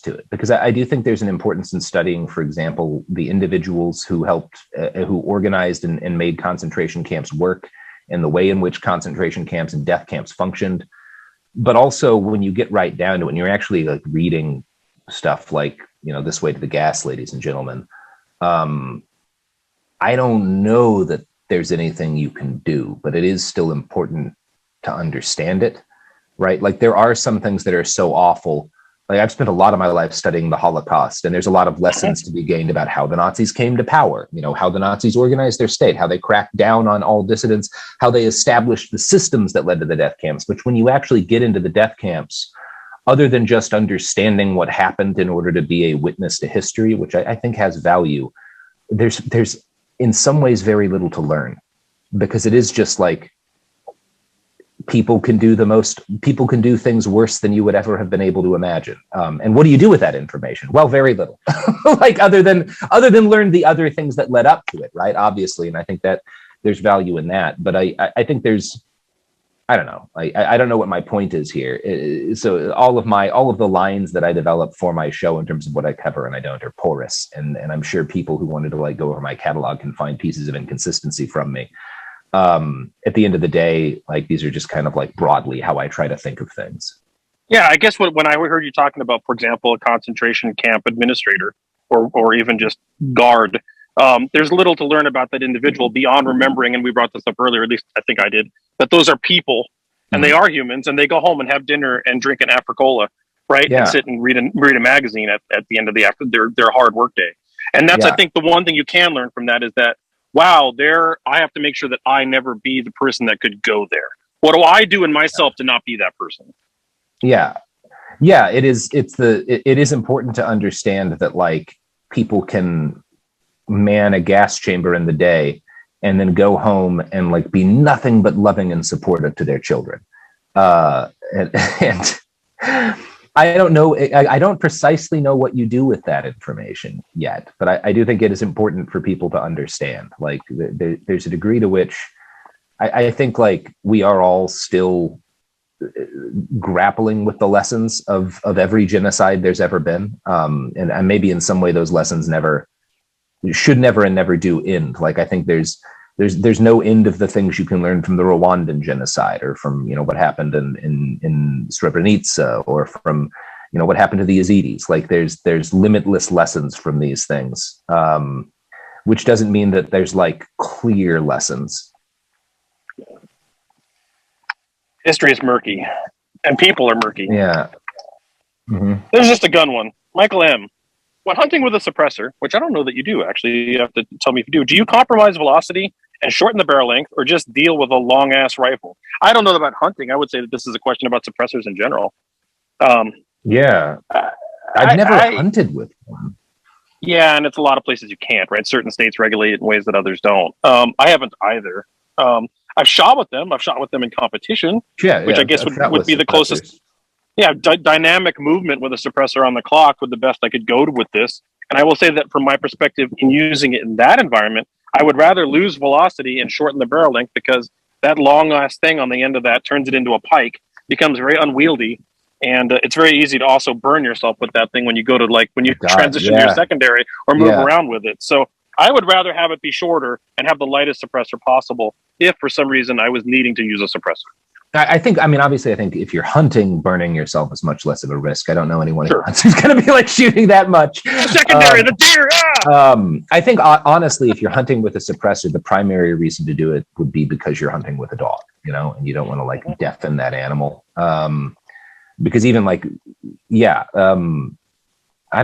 [SPEAKER 2] to it, because I do think there's an importance in studying, for example, the individuals who helped, who organized and made concentration camps work, and the way in which concentration camps and death camps functioned. But also, when you get right down to it, when you're actually like reading stuff like, This Way to the Gas, ladies and gentlemen, I don't know that there's anything you can do, but it is still important to understand it, right? Like, there are some things that are so awful. Like, I've spent a lot of my life studying the Holocaust, and there's a lot of lessons to be gained about how the Nazis came to power, how the Nazis organized their state, how they cracked down on all dissidents, how they established the systems that led to the death camps. But when you actually get into the death camps, other than just understanding what happened in order to be a witness to history, which I think has value, there's in some ways very little to learn, because it is just like, people can do things worse than you would ever have been able to imagine. And what do you do with that information? Well, very little, like other than learn the other things that led up to it, right? Obviously. And I think that there's value in that, but I think there's, I don't know. I don't know what my point is here. So all of the lines that I develop for my show in terms of what I cover and I don't are porous. And I'm sure people who wanted to like go over my catalog can find pieces of inconsistency from me. At the end of the day, like, these are just kind of like broadly how I try to think of things.
[SPEAKER 1] Yeah, I guess when I heard you talking about, for example, a concentration camp administrator or even just guard, there's little to learn about that individual beyond remembering, and we brought this up earlier, at least I think I did, that those are people, and they are humans, and they go home and have dinner and drink an Africola, right? Yeah. And sit and read a magazine at the end of their hard work day. And that's, I think, the one thing you can learn from that is that, wow, I have to make sure that I never be the person that could go there. What do I do in myself to not be that person?
[SPEAKER 2] Yeah. It is important to understand that, like, people can man a gas chamber in the day and then go home and like be nothing but loving and supportive to their children. And I don't know. I don't precisely know what you do with that information yet, but I do think it is important for people to understand. Like, there's a degree to which I think, like, we are all still grappling with the lessons of every genocide there's ever been, and maybe in some way those lessons should never do end. Like, I think there's no end of the things you can learn from the Rwandan genocide, or from, what happened in Srebrenica, or from, what happened to the Yazidis. Like, there's limitless lessons from these things, which doesn't mean that there's like clear lessons.
[SPEAKER 1] History is murky, and people are murky.
[SPEAKER 2] Yeah. Mm-hmm.
[SPEAKER 1] There's just a gun one. Michael M. When hunting with a suppressor, which I don't know that you do, actually, you have to tell me if you do you compromise velocity and shorten the barrel length, or just deal with a long ass rifle? I don't know about hunting. I would say that this is a question about suppressors in general.
[SPEAKER 2] Yeah. I've never hunted with one.
[SPEAKER 1] Yeah, and it's a lot of places you can't, right? Certain states regulate it in ways that others don't. I haven't either. I've shot with them. I've shot with them in competition, which I guess would be the closest. Yeah, dynamic movement with a suppressor on the clock with the best I could go to with this. And I will say that from my perspective, in using it in that environment, I would rather lose velocity and shorten the barrel length, because that long ass thing on the end of that turns it into a pike, becomes very unwieldy, and it's very easy to also burn yourself with that thing when you go to when you transition to your secondary or move around with it. So I would rather have it be shorter and have the lightest suppressor possible if for some reason I was needing to use a suppressor.
[SPEAKER 2] Obviously, I think if you're hunting, burning yourself is much less of a risk. I don't know anyone who hunts who's going to be shooting that much.
[SPEAKER 1] Secondary, the deer.
[SPEAKER 2] I think honestly, if you're hunting with a suppressor, the primary reason to do it would be because you're hunting with a dog, and you don't want to deafen that animal. Because even I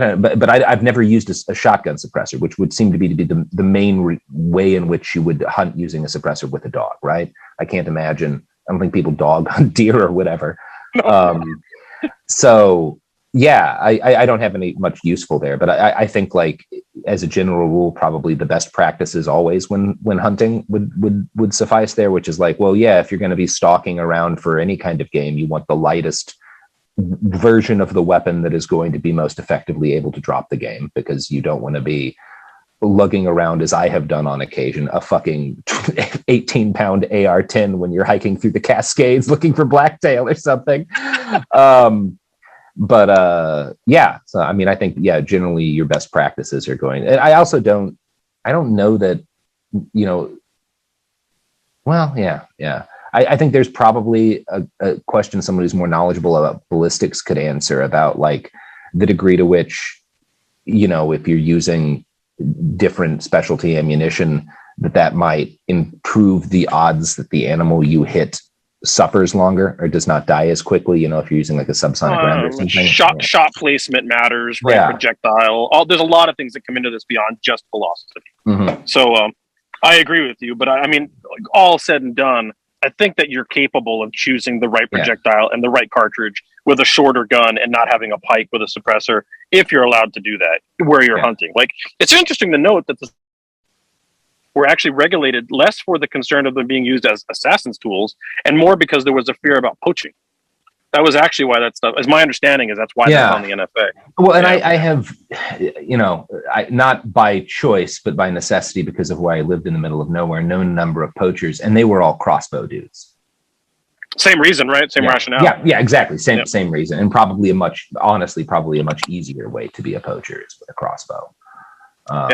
[SPEAKER 2] don't know, but I've never used a shotgun suppressor, which would seem to be the main way in which you would hunt using a suppressor with a dog, right? I can't imagine. I don't think people dog hunt deer or whatever. So yeah, I don't have any much useful there, but I think as a general rule, probably the best practices always when hunting would suffice there, which is if you're going to be stalking around for any kind of game, you want the lightest version of the weapon that is going to be most effectively able to drop the game, because you don't want to be lugging around, as I have done on occasion, a fucking 18-pound AR-10 when you're hiking through the Cascades looking for blacktail or something. So I think generally your best practices are going. And I also don't know that, I think there's probably a question somebody who's more knowledgeable about ballistics could answer about the degree to which, if you're using different specialty ammunition, that might improve the odds that the animal you hit suffers longer or does not die as quickly. If you're using a subsonic round or something.
[SPEAKER 1] Shot placement matters, right? Projectile. There's a lot of things that come into this beyond just velocity. Mm-hmm. So I agree with you, but all said and done, I think that you're capable of choosing the right projectile and the right cartridge with a shorter gun and not having a pike with a suppressor, if you're allowed to do that where you're hunting. It's interesting to note that we're actually regulated less for the concern of them being used as assassin's tools and more because there was a fear about poaching. That was actually why that stuff, as my understanding is, that's why that's on the NFA.
[SPEAKER 2] Well, and I have, not by choice, but by necessity, because of where I lived in the middle of nowhere, known a number of poachers, and they were all crossbow dudes.
[SPEAKER 1] Same reason, right? Same rationale.
[SPEAKER 2] Yeah, exactly. Same reason. And probably a much easier way to be a poacher is with a crossbow.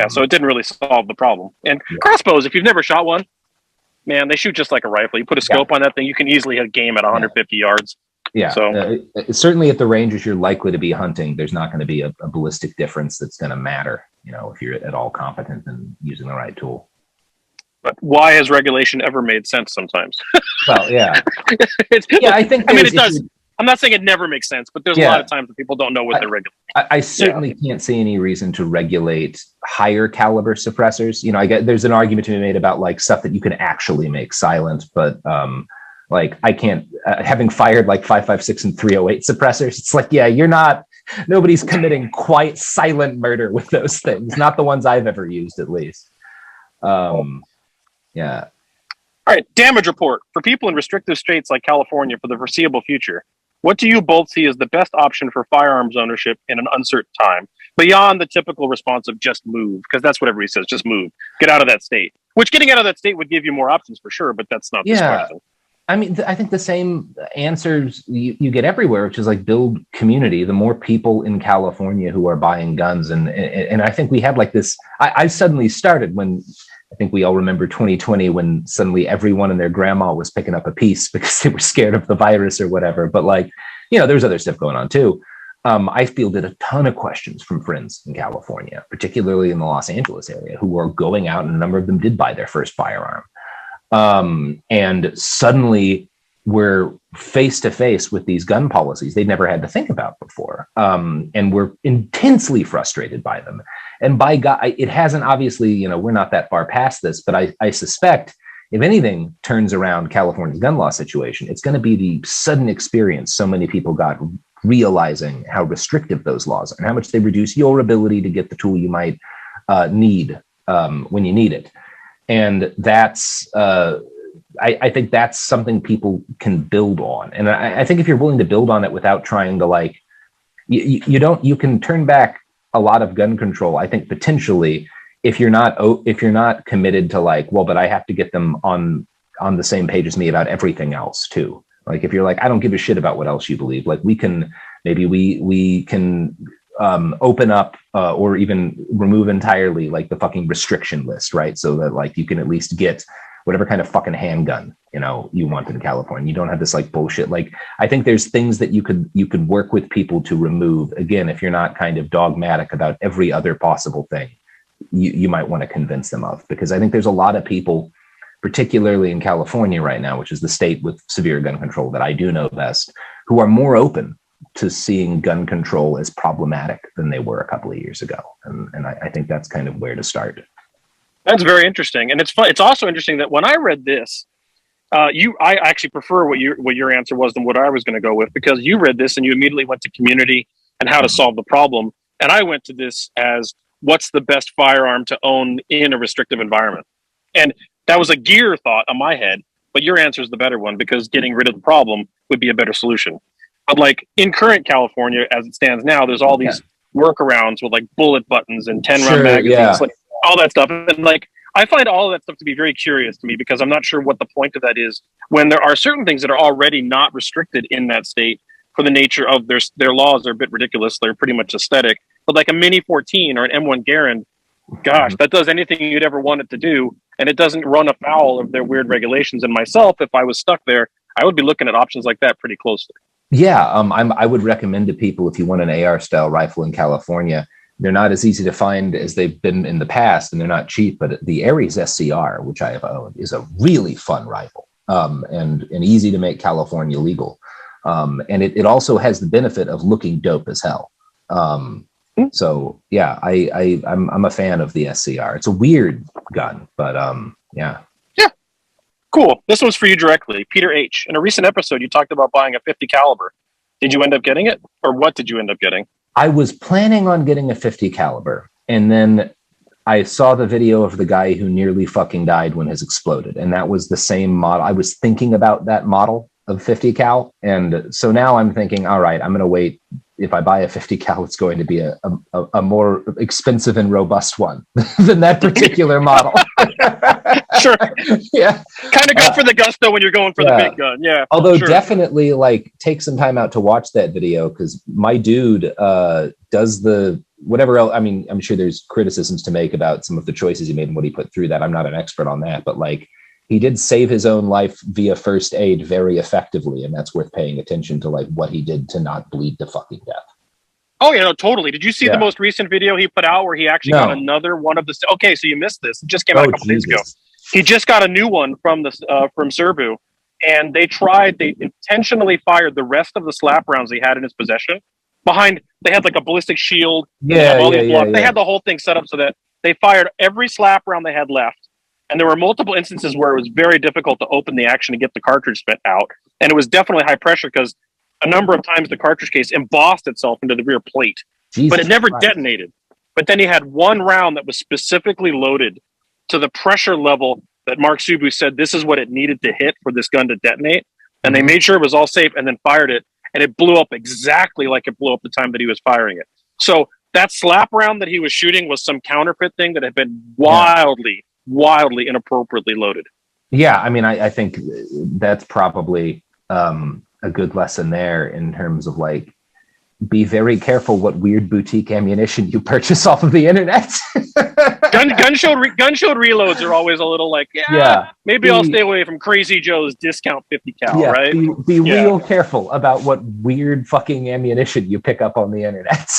[SPEAKER 1] So it didn't really solve the problem. And crossbows, if you've never shot one, man, they shoot just like a rifle. You put a scope on that thing, you can easily hit a game at 150 yards. Yeah,
[SPEAKER 2] so certainly at the ranges you're likely to be hunting, there's not going to be a ballistic difference that's going to matter, if you're at all competent and using the right tool.
[SPEAKER 1] But why has regulation ever made sense sometimes?
[SPEAKER 2] Well, yeah. I think
[SPEAKER 1] it does. I'm not saying it never makes sense, but there's a lot of times that people don't know what they're regulating.
[SPEAKER 2] I certainly can't see any reason to regulate higher caliber suppressors. I get there's an argument to be made about stuff that you can actually make silent, but I can't, having fired 5.56 and 308 suppressors, it's nobody's committing quite silent murder with those things. Not the ones I've ever used, at least. All
[SPEAKER 1] right, damage report. For people in restrictive states like California for the foreseeable future, what do you both see as the best option for firearms ownership in an uncertain time, beyond the typical response of just move? Because that's what everybody says, just move. Get out of that state. Which getting out of that state would give you more options for sure, but that's not this question.
[SPEAKER 2] I think the same answers you get everywhere, which is build community. The more people in California who are buying guns, and I think we had this. I suddenly started when I think we all remember 2020 when suddenly everyone and their grandma was picking up a piece because they were scared of the virus or whatever. But there's other stuff going on too. I fielded a ton of questions from friends in California, particularly in the Los Angeles area, who were going out, and a number of them did buy their first firearm. And suddenly we're face to face with these gun policies they'd never had to think about before. And we're intensely frustrated by them. And by God, it hasn't obviously, we're not that far past this, but I suspect if anything turns around California's gun law situation, it's going to be the sudden experience so many people got realizing how restrictive those laws are and how much they reduce your ability to get the tool you might need when you need it. And that's, I think that's something people can build on. And I think if you're willing to build on it without trying to like, you can turn back a lot of gun control, I think, potentially, if you're not committed to like, well, but I have to get them on the same page as me about everything else too. Like if you're like, I don't give a shit about what else you believe, like we can open up or even remove entirely like the fucking restriction list, right? So that like you can at least get whatever kind of fucking handgun you want in California. You don't have this like bullshit. Like I think there's things that you could work with people to remove. Again, if you're not kind of dogmatic about every other possible thing, you might want to convince them of, because I think there's a lot of people, particularly in California right now, which is the state with severe gun control that I do know best, who are more open to seeing gun control as problematic than they were a couple of years ago. And I think that's kind of where to start.
[SPEAKER 1] That's very interesting. And it's fun. It's also interesting that when I read this, I actually prefer what your answer was than what I was going to go with, because you read this and you immediately went to community and how to solve the problem. And I went to this as what's the best firearm to own in a restrictive environment. And that was a gear thought on my head, but your answer is the better one, because getting rid of the problem would be a better solution. But like in current California, as it stands now, there's all these workarounds with like bullet buttons and 10-round magazines, like all that stuff. And like, I find all of that stuff to be very curious to me, because I'm not sure what the point of that is when there are certain things that are already not restricted in that state for the nature of their laws are a bit ridiculous. They're pretty much aesthetic. But like a Mini 14 or an M1 Garand, gosh, that does anything you'd ever want it to do. And it doesn't run afoul of their weird regulations. And myself, if I was stuck there, I would be looking at options like that pretty closely.
[SPEAKER 2] Yeah, I would recommend to people, if you want an AR style rifle in California, they're not as easy to find as they've been in the past, and they're not cheap. But the Ares SCR, which I have owned, is a really fun rifle, and easy to make California legal. And it also has the benefit of looking dope as hell. So yeah, I'm a fan of the SCR. It's a weird gun, but yeah.
[SPEAKER 1] Cool. This one's for you directly. Peter H. In a recent episode, you talked about buying a 50 caliber. Did you end up getting it? Or what did you end up getting?
[SPEAKER 2] I was planning on getting a 50 caliber. And then I saw the video of the guy who nearly fucking died when his exploded. And that was the same model. I was thinking about that model of 50 cal. And so now I'm thinking, all right, I'm going to wait. If I buy a 50 cal, it's going to be a more expensive and robust one than that particular model.
[SPEAKER 1] Sure.
[SPEAKER 2] Yeah.
[SPEAKER 1] Kind of go for the gusto when you're going for the big gun. Yeah.
[SPEAKER 2] Although definitely like take some time out to watch that video, because my dude does the whatever else. I mean, I'm sure there's criticisms to make about some of the choices he made and what he put through that. I'm not an expert on that, but like he did save his own life via first aid very effectively. And that's worth paying attention to, like what he did to not bleed to fucking death.
[SPEAKER 1] Oh, yeah, no, totally. Did you see the most recent video he put out where he actually got another one of the... Okay, so you missed this. It just came out a couple days ago. He just got a new one from Serbu, and they intentionally fired the rest of the slap rounds he had in his possession behind... They had like a ballistic shield. They had the whole thing set up so that they fired every slap round they had left. And there were multiple instances where it was very difficult to open the action to get the cartridge spit out. And it was definitely high pressure because a number of times the cartridge case embossed itself into the rear plate. But it never detonated. But then he had one round that was specifically loaded to the pressure level that Mark Subu said this is what it needed to hit for this gun to detonate. And they made sure it was all safe and then fired it. And it blew up exactly like it blew up the time that he was firing it. So that slap round that he was shooting was some counterfeit thing that had been wildly inappropriately loaded.
[SPEAKER 2] Yeah, I mean, I think that's probably a good lesson there in terms of like, be very careful what weird boutique ammunition you purchase off of the internet.
[SPEAKER 1] gun show reloads are always a little like, maybe I'll stay away from Crazy Joe's discount 50 cal, right?
[SPEAKER 2] Be real careful about what weird fucking ammunition you pick up on the internet.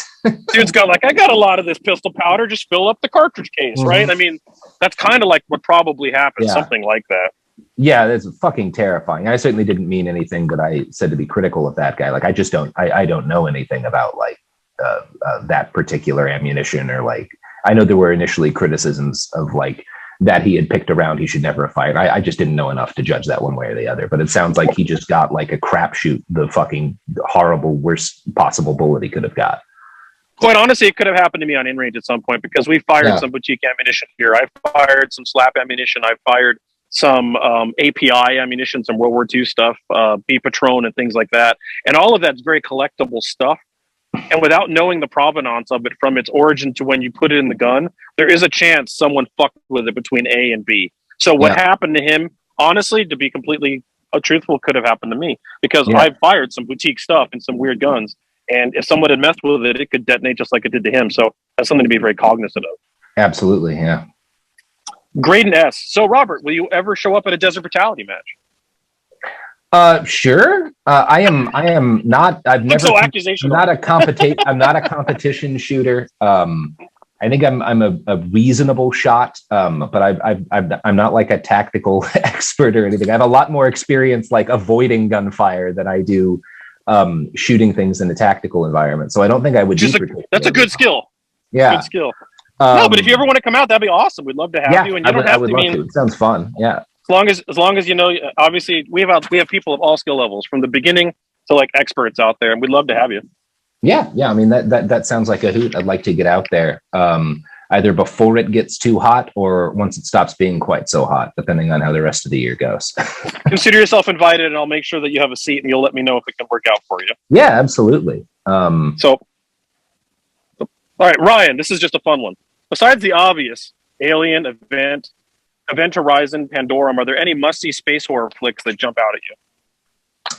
[SPEAKER 1] Dude's got like, I got a lot of this pistol powder, just fill up the cartridge case, right? I mean, that's kind of like what probably happened, something like that.
[SPEAKER 2] Yeah, that's fucking terrifying. I certainly didn't mean anything that I said to be critical of that guy. Like, I just don't know anything about like that particular ammunition, or like, I know there were initially criticisms of like that he had picked around he should never have fired. I just didn't know enough to judge that one way or the other, but it sounds like he just got like a crapshoot, the fucking horrible, worst possible bullet he could have got.
[SPEAKER 1] Quite honestly, it could have happened to me on InRange at some point, because we fired some boutique ammunition here. I fired some slap ammunition. I fired some API ammunition, some World War II stuff, B Patron and things like that. And all of that's very collectible stuff. And without knowing the provenance of it from its origin to when you put it in the gun, there is a chance someone fucked with it between A and B. So what happened to him, honestly, to be completely truthful, could have happened to me, because I've fired some boutique stuff and some weird guns. And if someone had messed with it, it could detonate just like it did to him. So that's something to be very cognizant of.
[SPEAKER 2] Absolutely, yeah.
[SPEAKER 1] Grade an S. So, Robert, will you ever show up at a Desert Brutality match?
[SPEAKER 2] Sure. I am not. I've never.
[SPEAKER 1] So accusational.
[SPEAKER 2] I'm not a competition shooter. I think I'm a reasonable shot, but I'm not like a tactical expert or anything. I have a lot more experience like avoiding gunfire than I do shooting things in a tactical environment. So I don't think I would.
[SPEAKER 1] That's a good skill.
[SPEAKER 2] Yeah,
[SPEAKER 1] good skill. No, but if you ever want to come out, that'd be awesome. We'd love to have you. And you don't have to.
[SPEAKER 2] It sounds fun. Yeah.
[SPEAKER 1] As long as you know, obviously we have people of all skill levels from the beginning to like experts out there, and we'd love to have you.
[SPEAKER 2] Yeah. I mean that sounds like a hoot. I'd like to get out there either before it gets too hot or once it stops being quite so hot, depending on how the rest of the year goes.
[SPEAKER 1] Consider yourself invited, and I'll make sure that you have a seat, and you'll let me know if it can work out for you.
[SPEAKER 2] Yeah, absolutely.
[SPEAKER 1] So, all right, Ryan, this is just a fun one. Besides the obvious Alien, Event Horizon, Pandorum, are there any must-see space horror flicks that jump out at you?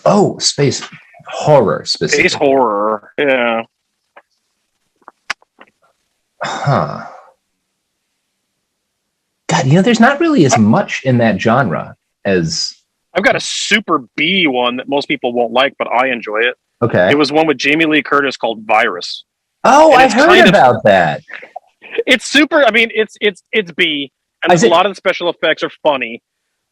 [SPEAKER 2] Oh, space horror specifically.
[SPEAKER 1] Space horror, yeah.
[SPEAKER 2] Huh. God, there's not really as much in that genre as...
[SPEAKER 1] I've got a super B one that most people won't like, but I enjoy it.
[SPEAKER 2] Okay.
[SPEAKER 1] It was one with Jamie Lee Curtis called Virus.
[SPEAKER 2] Oh, I heard about that.
[SPEAKER 1] It's super. I mean, it's B, and a lot of the special effects are funny,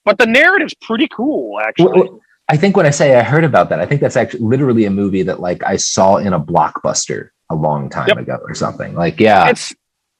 [SPEAKER 1] but the narrative's pretty cool, actually.
[SPEAKER 2] Well, I think when I say I heard about that, I think that's actually literally a movie that like I saw in a Blockbuster a long time ago or something. Like, yeah,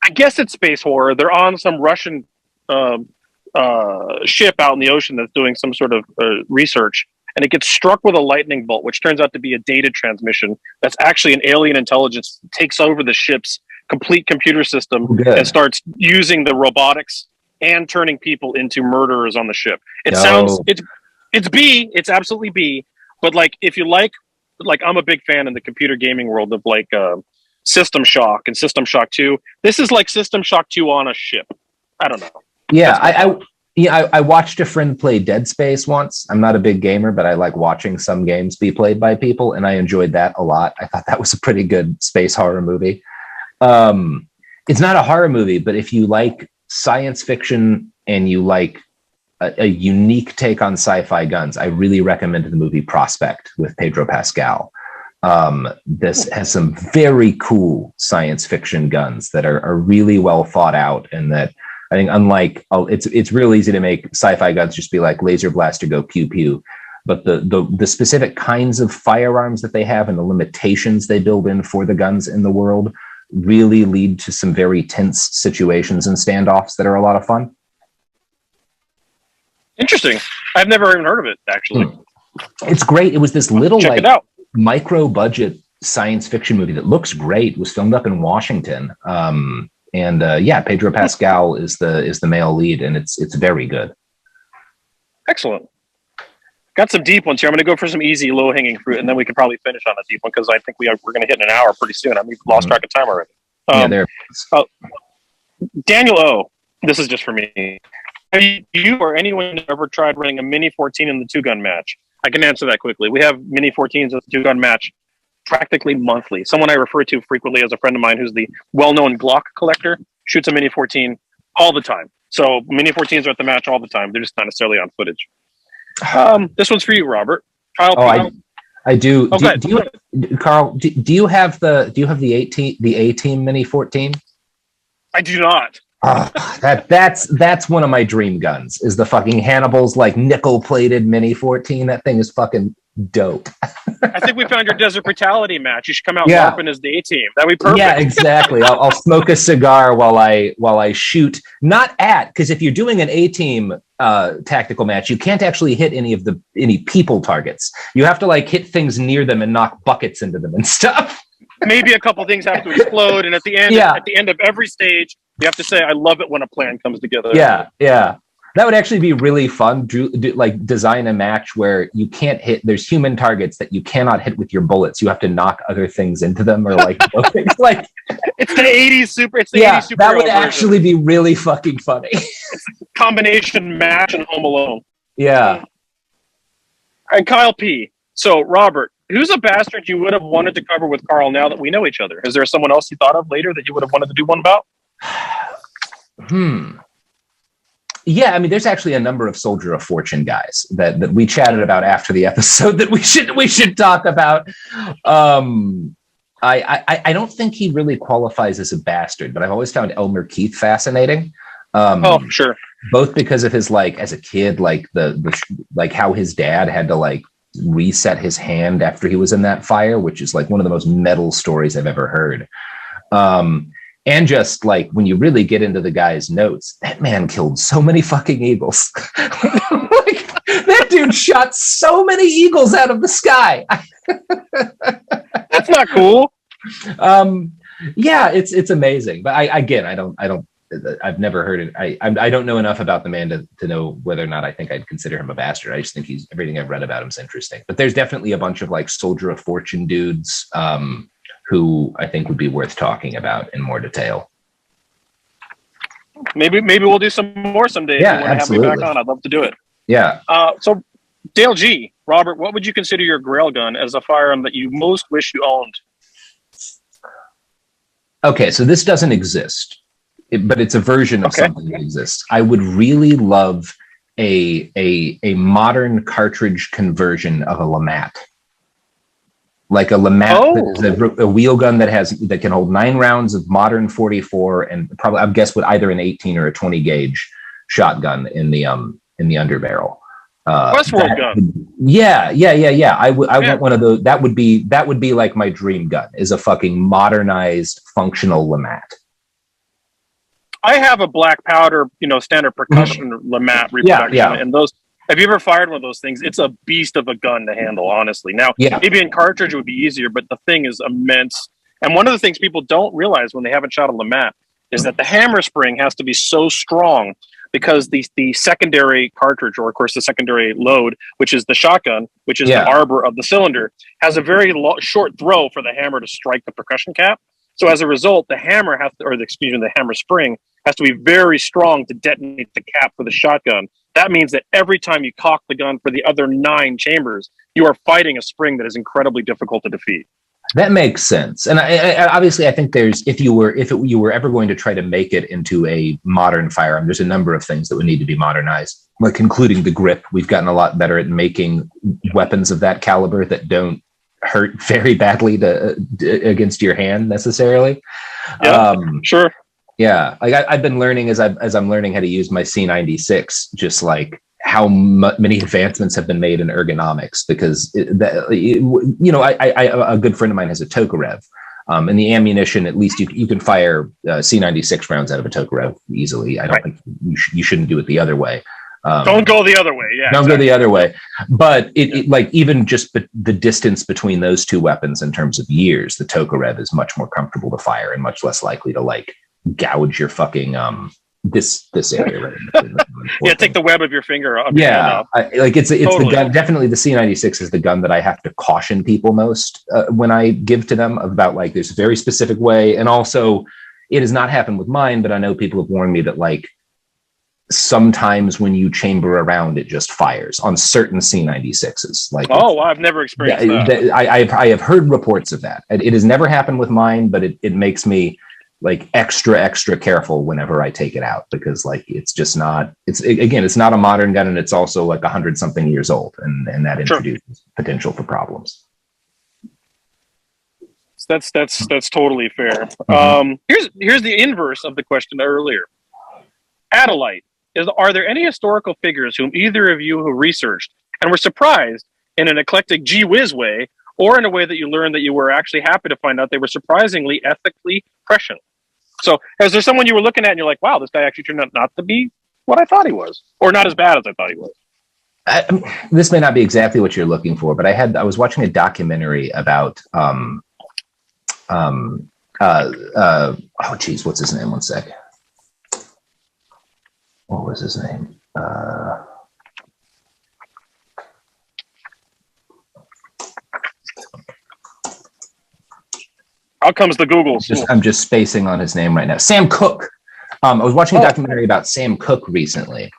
[SPEAKER 1] I guess it's space horror. They're on some Russian ship out in the ocean that's doing some sort of research, and it gets struck with a lightning bolt, which turns out to be a data transmission. That's actually an alien intelligence that takes over the ship's complete computer system and starts using the robotics and turning people into murderers on the ship. It's B. It's absolutely B. But like, if you like, I'm a big fan in the computer gaming world of like System Shock and System Shock 2. This is like System Shock 2 on a ship. I don't know.
[SPEAKER 2] Yeah, I watched a friend play Dead Space once. I'm not a big gamer, but I like watching some games be played by people, and I enjoyed that a lot. I thought that was a pretty good space horror movie. It's not a horror movie, but if you like science fiction and you like a unique take on sci-fi guns, I really recommend the movie Prospect with Pedro Pascal. This has some very cool science fiction guns that are really well thought out, and that I think unlike it's real easy to make sci-fi guns just be like laser blaster, go pew pew. But the specific kinds of firearms that they have and the limitations they build in for the guns in the world really lead to some very tense situations and standoffs that are a lot of fun.
[SPEAKER 1] Interesting. I've never even heard of it, actually.
[SPEAKER 2] It's great. It was this little like micro budget science fiction movie that looks great. It was filmed up in Washington. Pedro Pascal is the male lead, and it's very good.
[SPEAKER 1] Excellent. Got some deep ones here. I'm going to go for some easy, low-hanging fruit, and then we could probably finish on a deep one because I think we're going to hit an hour pretty soon. We've lost track of time already. Daniel O. This is just for me. Have you or anyone ever tried running a Mini 14 in the two-gun match? I can answer that quickly. We have Mini 14s in the two-gun match practically monthly. Someone I refer to frequently as a friend of mine who's the well-known Glock collector shoots a Mini 14 all the time. So Mini 14s are at the match all the time. They're just not necessarily on footage. This one's for you, Robert.
[SPEAKER 2] I do. Carl, do you have the A-Team Mini 14?
[SPEAKER 1] I do not.
[SPEAKER 2] That's one of my dream guns, is the fucking Hannibal's like nickel-plated Mini 14. That thing is fucking dope.
[SPEAKER 1] I think we found your Desert Brutality match. You should come out LARPing as the A-Team. That'd be perfect.
[SPEAKER 2] Yeah, exactly. I'll smoke a cigar while I shoot. Not at, because if you're doing an A-Team tactical match, you can't actually hit any people targets. You have to like hit things near them and knock buckets into them and stuff.
[SPEAKER 1] Maybe a couple things have to explode, and at the end of every stage, you have to say, "I love it when a plan comes together."
[SPEAKER 2] Yeah. That would actually be really fun. Like design a match where you can't hit. There's human targets that you cannot hit with your bullets. You have to knock other things into them, or like things like.
[SPEAKER 1] It's the '80s super. It's the '80s superhero
[SPEAKER 2] that would
[SPEAKER 1] version.
[SPEAKER 2] actually be really fucking funny.
[SPEAKER 1] It's a combination match and Home Alone.
[SPEAKER 2] Yeah.
[SPEAKER 1] And Kyle P. So Robert, who's a bastard you would have wanted to cover with Carl now that we know each other? Is there someone else you thought of later that you would have wanted to do one about?
[SPEAKER 2] Yeah, I mean, there's actually a number of Soldier of Fortune guys that we chatted about after the episode that we should talk about. I don't think he really qualifies as a bastard, but I've always found Elmer Keith fascinating.
[SPEAKER 1] Sure.
[SPEAKER 2] Both because of his, like, as a kid, like like how his dad had to like reset his hand after he was in that fire, which is like one of the most metal stories I've ever heard. And just like when you really get into the guy's notes, that man killed so many fucking eagles. Like, that dude shot so many eagles out of the sky.
[SPEAKER 1] That's not cool.
[SPEAKER 2] Yeah, it's amazing. But I've never heard it. I don't know enough about the man to know whether or not I think I'd consider him a bastard. I just think everything I've read about him is interesting. But there's definitely a bunch of like Soldier of Fortune dudes who I think would be worth talking about in more detail.
[SPEAKER 1] Maybe we'll do some more someday.
[SPEAKER 2] Yeah,
[SPEAKER 1] if you want
[SPEAKER 2] absolutely.
[SPEAKER 1] to have me back on, I'd love to do it.
[SPEAKER 2] Yeah.
[SPEAKER 1] So Dale G, Robert, what would you consider your Grail gun as a firearm that you most wish you owned?
[SPEAKER 2] Okay, so this doesn't exist, but it's a version of something that exists. I would really love a modern cartridge conversion of a LeMat. Like a LeMat, that is a wheel gun that can hold 9 rounds of modern 44, and probably I guess with either an 18 or a 20 gauge shotgun in the underbarrel.
[SPEAKER 1] Westworld gun.
[SPEAKER 2] Yeah. I want one of those. That would be like my dream gun, is a fucking modernized functional LeMat.
[SPEAKER 1] I have a black powder, standard percussion LeMat reproduction, and those. Have you ever fired one of those things? It's a beast of a gun to handle, honestly. Now, maybe in cartridge it would be easier, but the thing is immense. And one of the things people don't realize when they haven't shot a LeMat is that the hammer spring has to be so strong because the secondary cartridge, or of course the secondary load, which is the shotgun, which is the arbor of the cylinder, has a very short throw for the hammer to strike the percussion cap. So as a result, the hammer the hammer spring has to be very strong to detonate the cap for the shotgun. That means that every time you cock the gun for the other 9 chambers, you are fighting a spring that is incredibly difficult to defeat.
[SPEAKER 2] That makes sense. And I obviously, I think if you were ever going to try to make it into a modern firearm, there's a number of things that would need to be modernized, like including the grip. We've gotten a lot better at making weapons of that caliber that don't hurt very badly against your hand necessarily.
[SPEAKER 1] Yeah, sure.
[SPEAKER 2] Yeah, like I've been learning as I'm learning how to use my C96, just like how many advancements have been made in ergonomics, because a good friend of mine has a Tokarev, and the ammunition, at least you can fire C96 rounds out of a Tokarev easily. I don't think you shouldn't do it the other way.
[SPEAKER 1] Don't go the other way. Yeah,
[SPEAKER 2] don't go the other way. But it like even just the distance between those two weapons in terms of years, the Tokarev is much more comfortable to fire and much less likely to like gouge your fucking this area right
[SPEAKER 1] yeah, take the web of your finger off.
[SPEAKER 2] It's totally. The gun, definitely the C96 is the gun that I have to caution people most when I give to them about, like, there's a very specific way. And also it has not happened with mine, but I know people have warned me that, like, sometimes when you chamber around, it just fires on certain C96s. Like,
[SPEAKER 1] I've never experienced that.
[SPEAKER 2] I have heard reports of that. It has never happened with mine, but it makes me like extra careful whenever I take it out, because like it's not a modern gun, and it's also like 100-something years old, and that introduces potential for problems.
[SPEAKER 1] That's totally fair. Here's the inverse of the question earlier. Adelaide, are there any historical figures whom either of you who researched and were surprised in an eclectic gee whiz way, or in a way that you learned that you were actually happy to find out they were surprisingly ethically prescient? So is there someone you were looking at and you're like, wow, this guy actually turned out not to be what I thought he was, or not as bad as I thought he was?
[SPEAKER 2] This may not be exactly what you're looking for, but I was watching a documentary about what's his name? One sec. What was his name?
[SPEAKER 1] Out comes the Google.
[SPEAKER 2] I'm just spacing on his name right now. Sam Cooke. I was watching a documentary about Sam Cooke recently,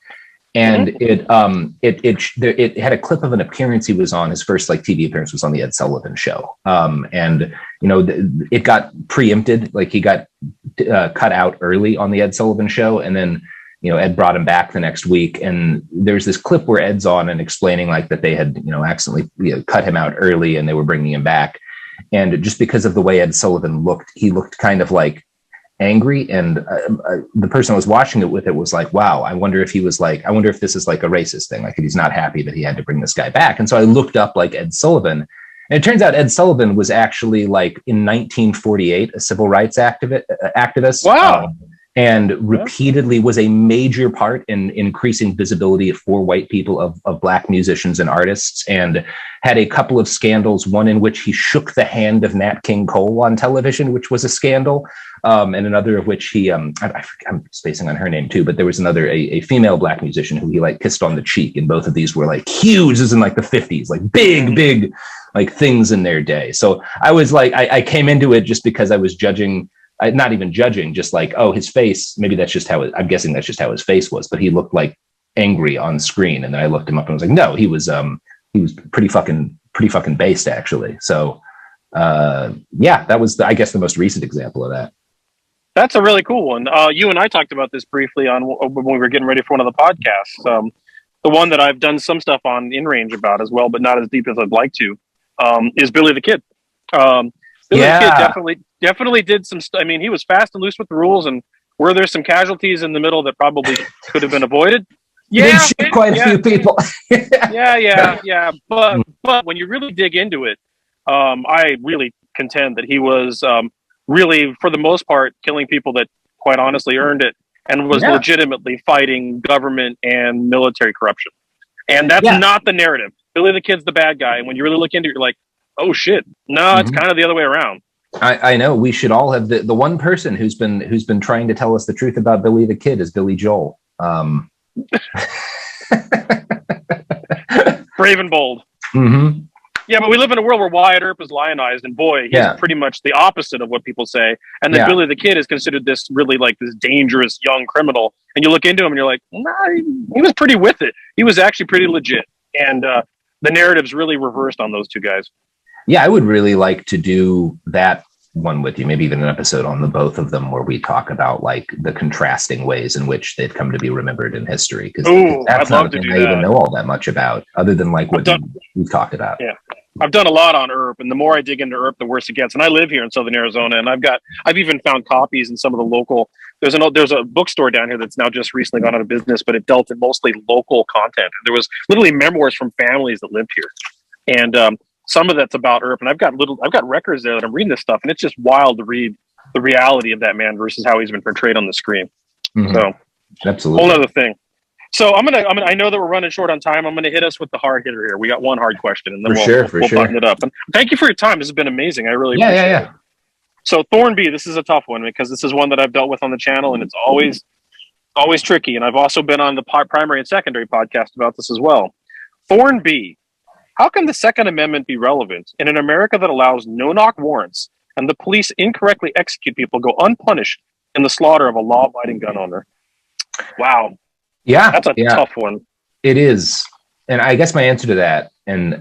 [SPEAKER 2] and it had a clip of an appearance he was on. His first like TV appearance was on the Ed Sullivan Show, and it got preempted. Like he got cut out early on the Ed Sullivan Show, and then Ed brought him back the next week. And there's this clip where Ed's on and explaining like that they had accidentally cut him out early, and they were bringing him back. And just because of the way Ed Sullivan looked, he looked kind of like angry. And the person I was watching it with was like, wow, I wonder if this is like a racist thing. Like if he's not happy that he had to bring this guy back. And so I looked up like Ed Sullivan. And it turns out Ed Sullivan was actually like in 1948, a civil rights activist.
[SPEAKER 1] Wow.
[SPEAKER 2] And repeatedly was a major part in increasing visibility for white people of Black musicians and artists, and had a couple of scandals, one in which he shook the hand of Nat King Cole on television, which was a scandal, and another of which he, I'm spacing on her name too, but there was another, a female Black musician who he like kissed on the cheek, and both of these were like huge, as in like the 50s, like big, like things in their day. So I was like, I came into it just because I was judging, not even judging, just like, oh, his face, maybe that's just how I'm guessing that's just how his face was, but he looked like angry on screen. And then I looked him up and was like, no, he was pretty fucking based actually. So that was I guess the most recent example of that.
[SPEAKER 1] That's a really cool one. You and I talked about this briefly when we were getting ready for one of the podcasts. The one that I've done some stuff on InRange about as well, but not as deep as I'd like to, is Billy the Kid. Billy the Kid definitely did some I mean, he was fast and loose with the rules, and were there some casualties in the middle that probably could have been avoided?
[SPEAKER 2] Yeah, quite a few people.
[SPEAKER 1] yeah. But when you really dig into it, I really contend that he was really, for the most part, killing people that quite honestly earned it, and was legitimately fighting government and military corruption. And that's not the narrative. Billy the Kid's the bad guy, and when you really look into it, you're like, oh shit, no, it's kind of the other way around.
[SPEAKER 2] I know we should all have the one person who's been trying to tell us the truth about Billy the Kid is Billy Joel.
[SPEAKER 1] Brave and bold.
[SPEAKER 2] Mm-hmm.
[SPEAKER 1] Yeah, but we live in a world where Wyatt Earp is lionized, and boy, he's pretty much the opposite of what people say. And then Billy the Kid is considered this really like this dangerous young criminal. And you look into him and you're like, nah, he was pretty with it. He was actually pretty legit. And the narrative's really reversed on those two guys.
[SPEAKER 2] Yeah, I would really like to do that one with you, maybe even an episode on the both of them where we talk about like the contrasting ways in which they've come to be remembered in history. Because that's not a thing I even know all that much about, other than like what we've talked about.
[SPEAKER 1] Yeah, I've done a lot on Earp, and the more I dig into Earp, the worse it gets. And I live here in Southern Arizona, and I've even found copies in some of the local. There's a bookstore down here that's now just recently gone out of business, but it dealt in mostly local content. And there was literally memoirs from families that lived here, and some of that's about Earp, and I've got records there that I'm reading this stuff, and it's just wild to read the reality of that man versus how he's been portrayed on the screen. Mm-hmm. So,
[SPEAKER 2] absolutely,
[SPEAKER 1] whole other thing. So I'm gonna. I know that we're running short on time. I'm gonna hit us with the hard hitter here. We got one hard question, and then we'll button it up. And thank you for your time. This has been amazing. I really appreciate it. So Thornby, this is a tough one because this is one that I've dealt with on the channel, and it's always tricky. And I've also been on the primary and secondary podcast about this as well. Thornby. How can the Second Amendment be relevant in an America that allows no-knock warrants and the police incorrectly execute people go unpunished in the slaughter of a law-abiding gun owner? Wow.
[SPEAKER 2] Yeah.
[SPEAKER 1] That's a tough one.
[SPEAKER 2] It is. And I guess my answer to that, and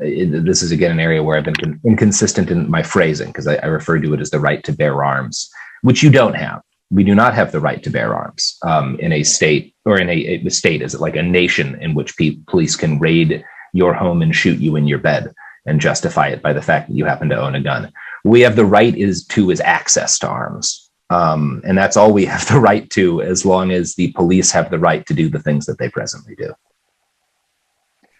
[SPEAKER 2] this is again an area where I've been inconsistent in my phrasing, because I refer to it as the right to bear arms, which you don't have. We do not have the right to bear arms in a state, or in a state, is it like a nation in which police can raid your home and shoot you in your bed and justify it by the fact that you happen to own a gun. We have the right is access to arms. And that's all we have the right to, as long as the police have the right to do the things that they presently do.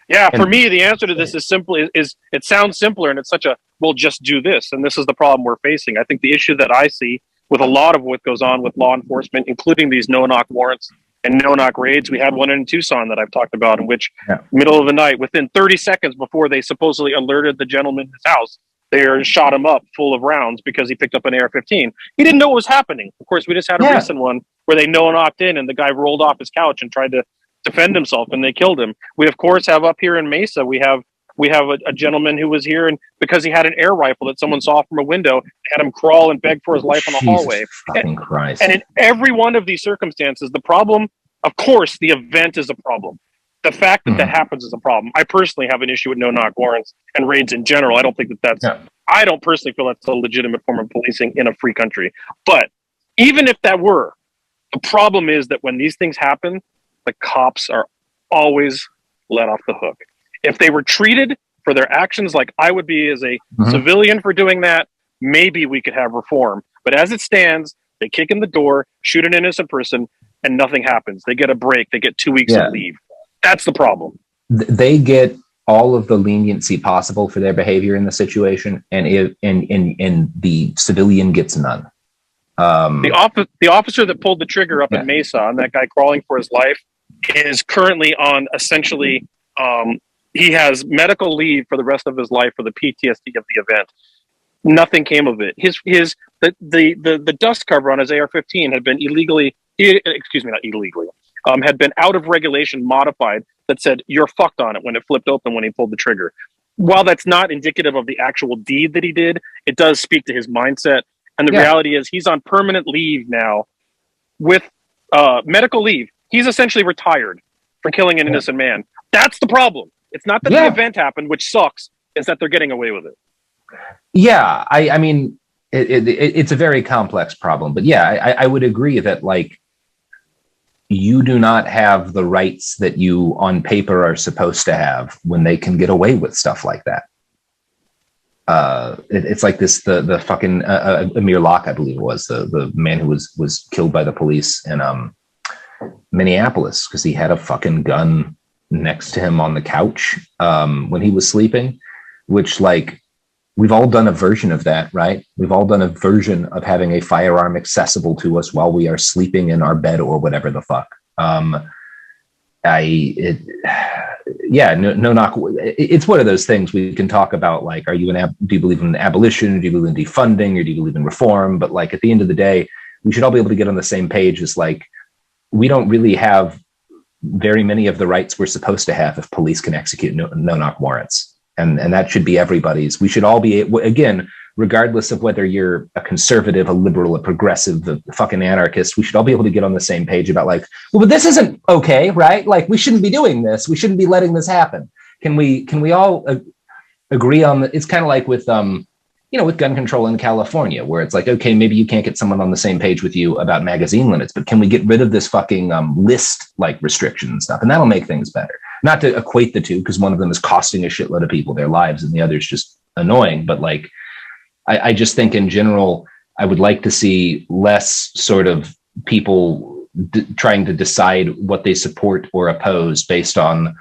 [SPEAKER 1] Yeah, for me, the answer to this is simply it sounds simpler, and it's such a, well, just do this. And this is the problem we're facing. I think the issue that I see with a lot of what goes on with law enforcement, including these no-knock warrants and no-knock raids. We had one in Tucson that I've talked about, in which middle of the night, within 30 seconds before they supposedly alerted the gentleman in his house, they shot him up full of rounds because he picked up an AR-15. He didn't know what was happening. Of course, we just had a recent one where they no-knocked in, and the guy rolled off his couch and tried to defend himself, and they killed him. We of course have up here in Mesa, we have a gentleman who was here, and because he had an air rifle that someone saw from a window, they had him crawl and beg for his life on the hallway.
[SPEAKER 2] Fucking Christ.
[SPEAKER 1] And in every one of these circumstances, the problem, of course, the event is a problem. The fact that that happens is a problem. I personally have an issue with no-knock warrants and raids in general. I don't think that's. Yeah. I don't personally feel that's a legitimate form of policing in a free country. But even if that were, the problem is that when these things happen, the cops are always let off the hook. If they were treated for their actions like I would be as a civilian for doing that, maybe we could have reform. But as it stands, they kick in the door, shoot an innocent person, and nothing happens. They get a break. They get 2 weeks of leave. That's the problem.
[SPEAKER 2] They get all of the leniency possible for their behavior in the situation, and the civilian gets none.
[SPEAKER 1] The officer that pulled the trigger up in Mesa on that guy crawling for his life is currently on essentially he has medical leave for the rest of his life for the PTSD of the event. Nothing came of it. The dust cover on his AR-15 had been had been out of regulation modified that said you're fucked on it when it flipped open when he pulled the trigger. While that's not indicative of the actual deed that he did, it does speak to his mindset. And the reality is he's on permanent leave now with medical leave. He's essentially retired for killing an innocent man. That's the problem. It's not that the event happened, which sucks. It's that they're getting away with it.
[SPEAKER 2] Yeah, I mean, it's a very complex problem. But yeah, I would agree that, like, you do not have the rights that you on paper are supposed to have when they can get away with stuff like that. It's like this, the fucking Amir Locke, I believe it was, the man who was killed by the police in Minneapolis because he had a fucking gun next to him on the couch when he was sleeping, which, like, we've all done a version of that, right? We've all done a version of having a firearm accessible to us while we are sleeping in our bed or whatever the fuck. No knock. It's one of those things we can talk about. Like, do you believe in abolition? Do you believe in defunding? Or do you believe in reform? But, like, at the end of the day, we should all be able to get on the same page as, like, we don't really have very many of the rights we're supposed to have if police can execute no-knock warrants. And that should be everybody's. We should all be, again, regardless of whether you're a conservative, a liberal, a progressive, a fucking anarchist, we should all be able to get on the same page about, like, well, but this isn't okay, right? Like, we shouldn't be doing this. We shouldn't be letting this happen. Can we all agree on that? It's kind of like with, with gun control in California, where it's like, okay, maybe you can't get someone on the same page with you about magazine limits, but can we get rid of this fucking list, like, restriction and stuff? And that'll make things better. Not to equate the two, because one of them is costing a shitload of people their lives and the other is just annoying. But, like, I just think in general, I would like to see less sort of people trying to decide what they support or oppose based on,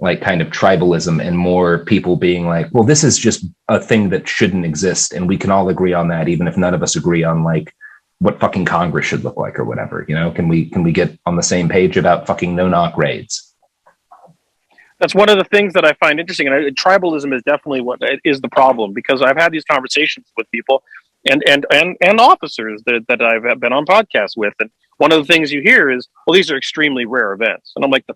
[SPEAKER 2] like, kind of tribalism, and more people being like, well, this is just a thing that shouldn't exist. And we can all agree on that, even if none of us agree on, like, what fucking Congress should look like or whatever. Can we get on the same page about fucking no-knock raids?
[SPEAKER 1] That's one of the things that I find interesting, and tribalism is definitely what is the problem, because I've had these conversations with people and officers that I've been on podcasts with, and one of the things you hear is, well, these are extremely rare events, and I'm like,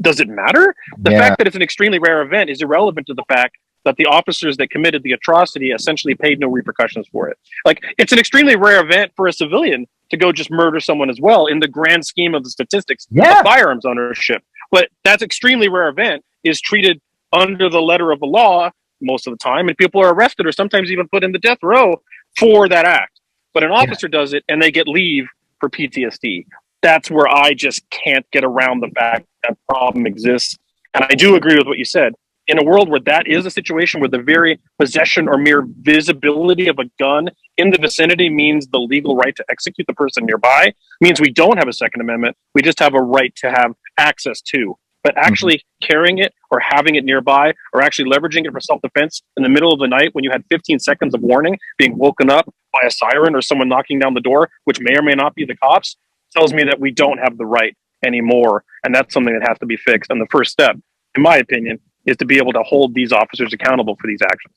[SPEAKER 1] does it matter? The fact that it's an extremely rare event is irrelevant to the fact that the officers that committed the atrocity essentially paid no repercussions for it. Like, it's an extremely rare event for a civilian to go just murder someone as well in the grand scheme of the statistics of firearms ownership. But that extremely rare event is treated under the letter of the law most of the time, and people are arrested or sometimes even put in the death row for that act. But an officer does it, and they get leave for PTSD. That's where I just can't get around the fact that problem exists. And I do agree with what you said. In a world where that is a situation where the very possession or mere visibility of a gun in the vicinity means the legal right to execute the person nearby, means we don't have a Second Amendment. We just have a right to have access to. But actually carrying it or having it nearby or actually leveraging it for self-defense in the middle of the night when you had 15 seconds of warning, being woken up by a siren or someone knocking down the door, which may or may not be the cops, tells me that we don't have the right anymore. And that's something that has to be fixed. And the first step, in my opinion, is to be able to hold these officers accountable for these actions.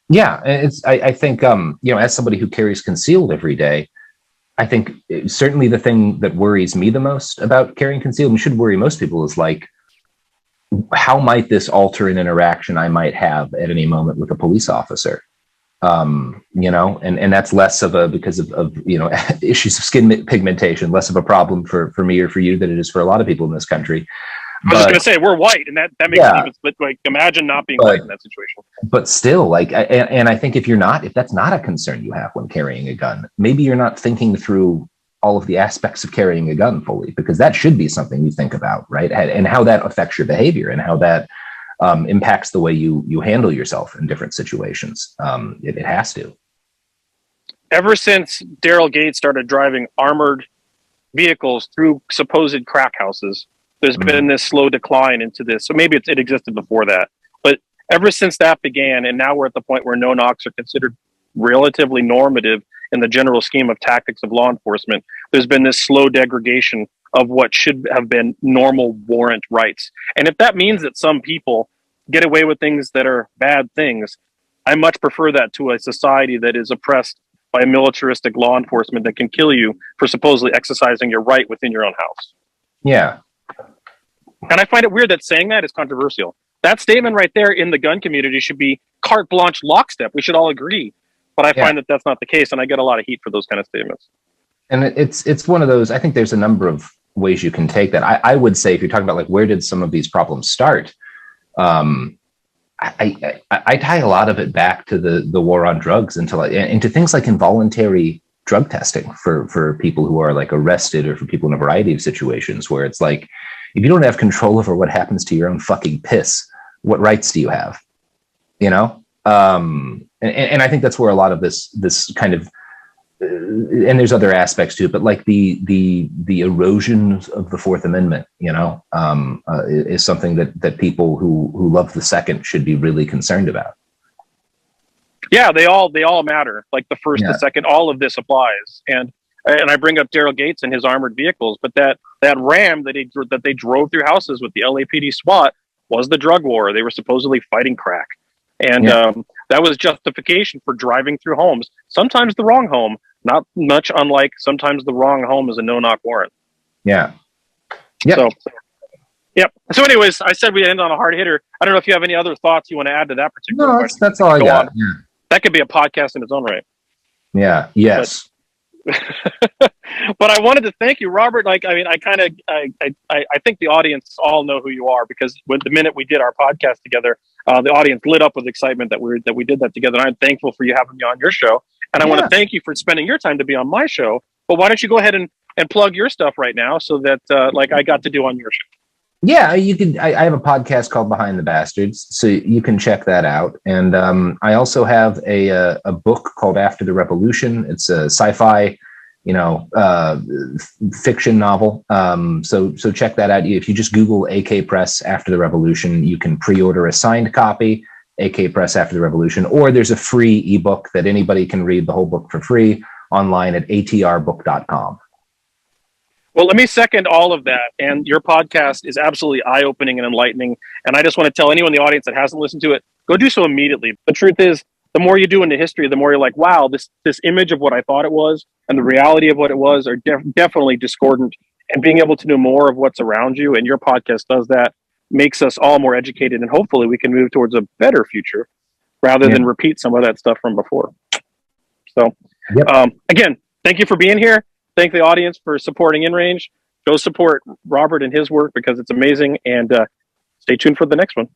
[SPEAKER 2] Yeah, I think, as somebody who carries concealed every day, I think certainly the thing that worries me the most about carrying concealed, and should worry most people, is like, how might this alter an interaction I might have at any moment with a police officer? You know, and that's less of a, because of you know, issues of skin pigmentation, less of a problem for me or for you than it is for a lot of people in this country.
[SPEAKER 1] I was just going to say, we're white, and that makes it even split. Like, imagine not being white in that situation.
[SPEAKER 2] But still, like, and I think if that's not a concern you have when carrying a gun, maybe you're not thinking through all of the aspects of carrying a gun fully, because that should be something you think about, right? And how that affects your behavior, and how that impacts the way you handle yourself in different situations. It has to.
[SPEAKER 1] Ever since Daryl Gates started driving armored vehicles through supposed crack houses, there's been this slow decline into this. So maybe it existed before that. But ever since that began, and now we're at the point where no-knocks are considered relatively normative in the general scheme of tactics of law enforcement, there's been this slow degradation of what should have been normal warrant rights. And if that means that some people get away with things that are bad things, I much prefer that to a society that is oppressed by a militaristic law enforcement that can kill you for supposedly exercising your right within your own house.
[SPEAKER 2] Yeah.
[SPEAKER 1] And I find it weird that saying that is controversial. That statement right there in the gun community should be carte blanche lockstep. We should all agree. But I find that that's not the case, and I get a lot of heat for those kind of statements. And
[SPEAKER 2] it's one of those, I think there's a number of ways you can take that. I would say, if you're talking about like, where did some of these problems start? I tie a lot of it back to the war on drugs, and to things like involuntary drug testing for people who are like arrested, or for people in a variety of situations where it's like, if you don't have control over what happens to your own fucking piss, what rights do you have? You know? And I think that's where a lot of this kind of, and there's other aspects to it, but like the erosion of the Fourth Amendment, you know, is something that people who love the second should be really concerned about.
[SPEAKER 1] Yeah, they all matter. Like the first, the second, all of this applies. And I bring up Daryl Gates and his armored vehicles, but that Ram that they drove through houses with the LAPD SWAT was the drug war. They were supposedly fighting crack, and that was justification for driving through homes. Sometimes the wrong home, not much unlike sometimes the wrong home is a no-knock warrant.
[SPEAKER 2] Yeah. Yep.
[SPEAKER 1] So anyways, I said we end on a hard hitter. I don't know if you have any other thoughts you want to add to that particular question.
[SPEAKER 2] That's all I got. Yeah.
[SPEAKER 1] That could be a podcast in its own right.
[SPEAKER 2] Yeah. Yes.
[SPEAKER 1] But I wanted to thank you, Robert. Like, I mean, I think the audience all know who you are, because the minute we did our podcast together, the audience lit up with excitement that we did that together. And I'm thankful for you having me on your show, and I want to thank you for spending your time to be on my show. But why don't you go ahead and plug your stuff right now, so that like I got to do on your show?
[SPEAKER 2] Yeah, you can. I have a podcast called Behind the Bastards, so you can check that out. And I also have a book called After the Revolution. It's a sci-fi, fiction novel. So check that out. If you just Google AK Press After the Revolution, you can pre-order a signed copy, AK Press After the Revolution, or there's a free ebook that anybody can read the whole book for free online at atrbook.com.
[SPEAKER 1] Well, let me second all of that. And your podcast is absolutely eye-opening and enlightening. And I just want to tell anyone in the audience that hasn't listened to it, go do so immediately. The truth is, the more you do into history, the more you're like, wow, this image of what I thought it was and the reality of what it was are definitely discordant. And being able to know more of what's around you, and your podcast does that, makes us all more educated. And hopefully we can move towards a better future rather than repeat some of that stuff from before. So, again, thank you for being here. Thank the audience for supporting InRange. Go support Robert and his work, because it's amazing. And stay tuned for the next one.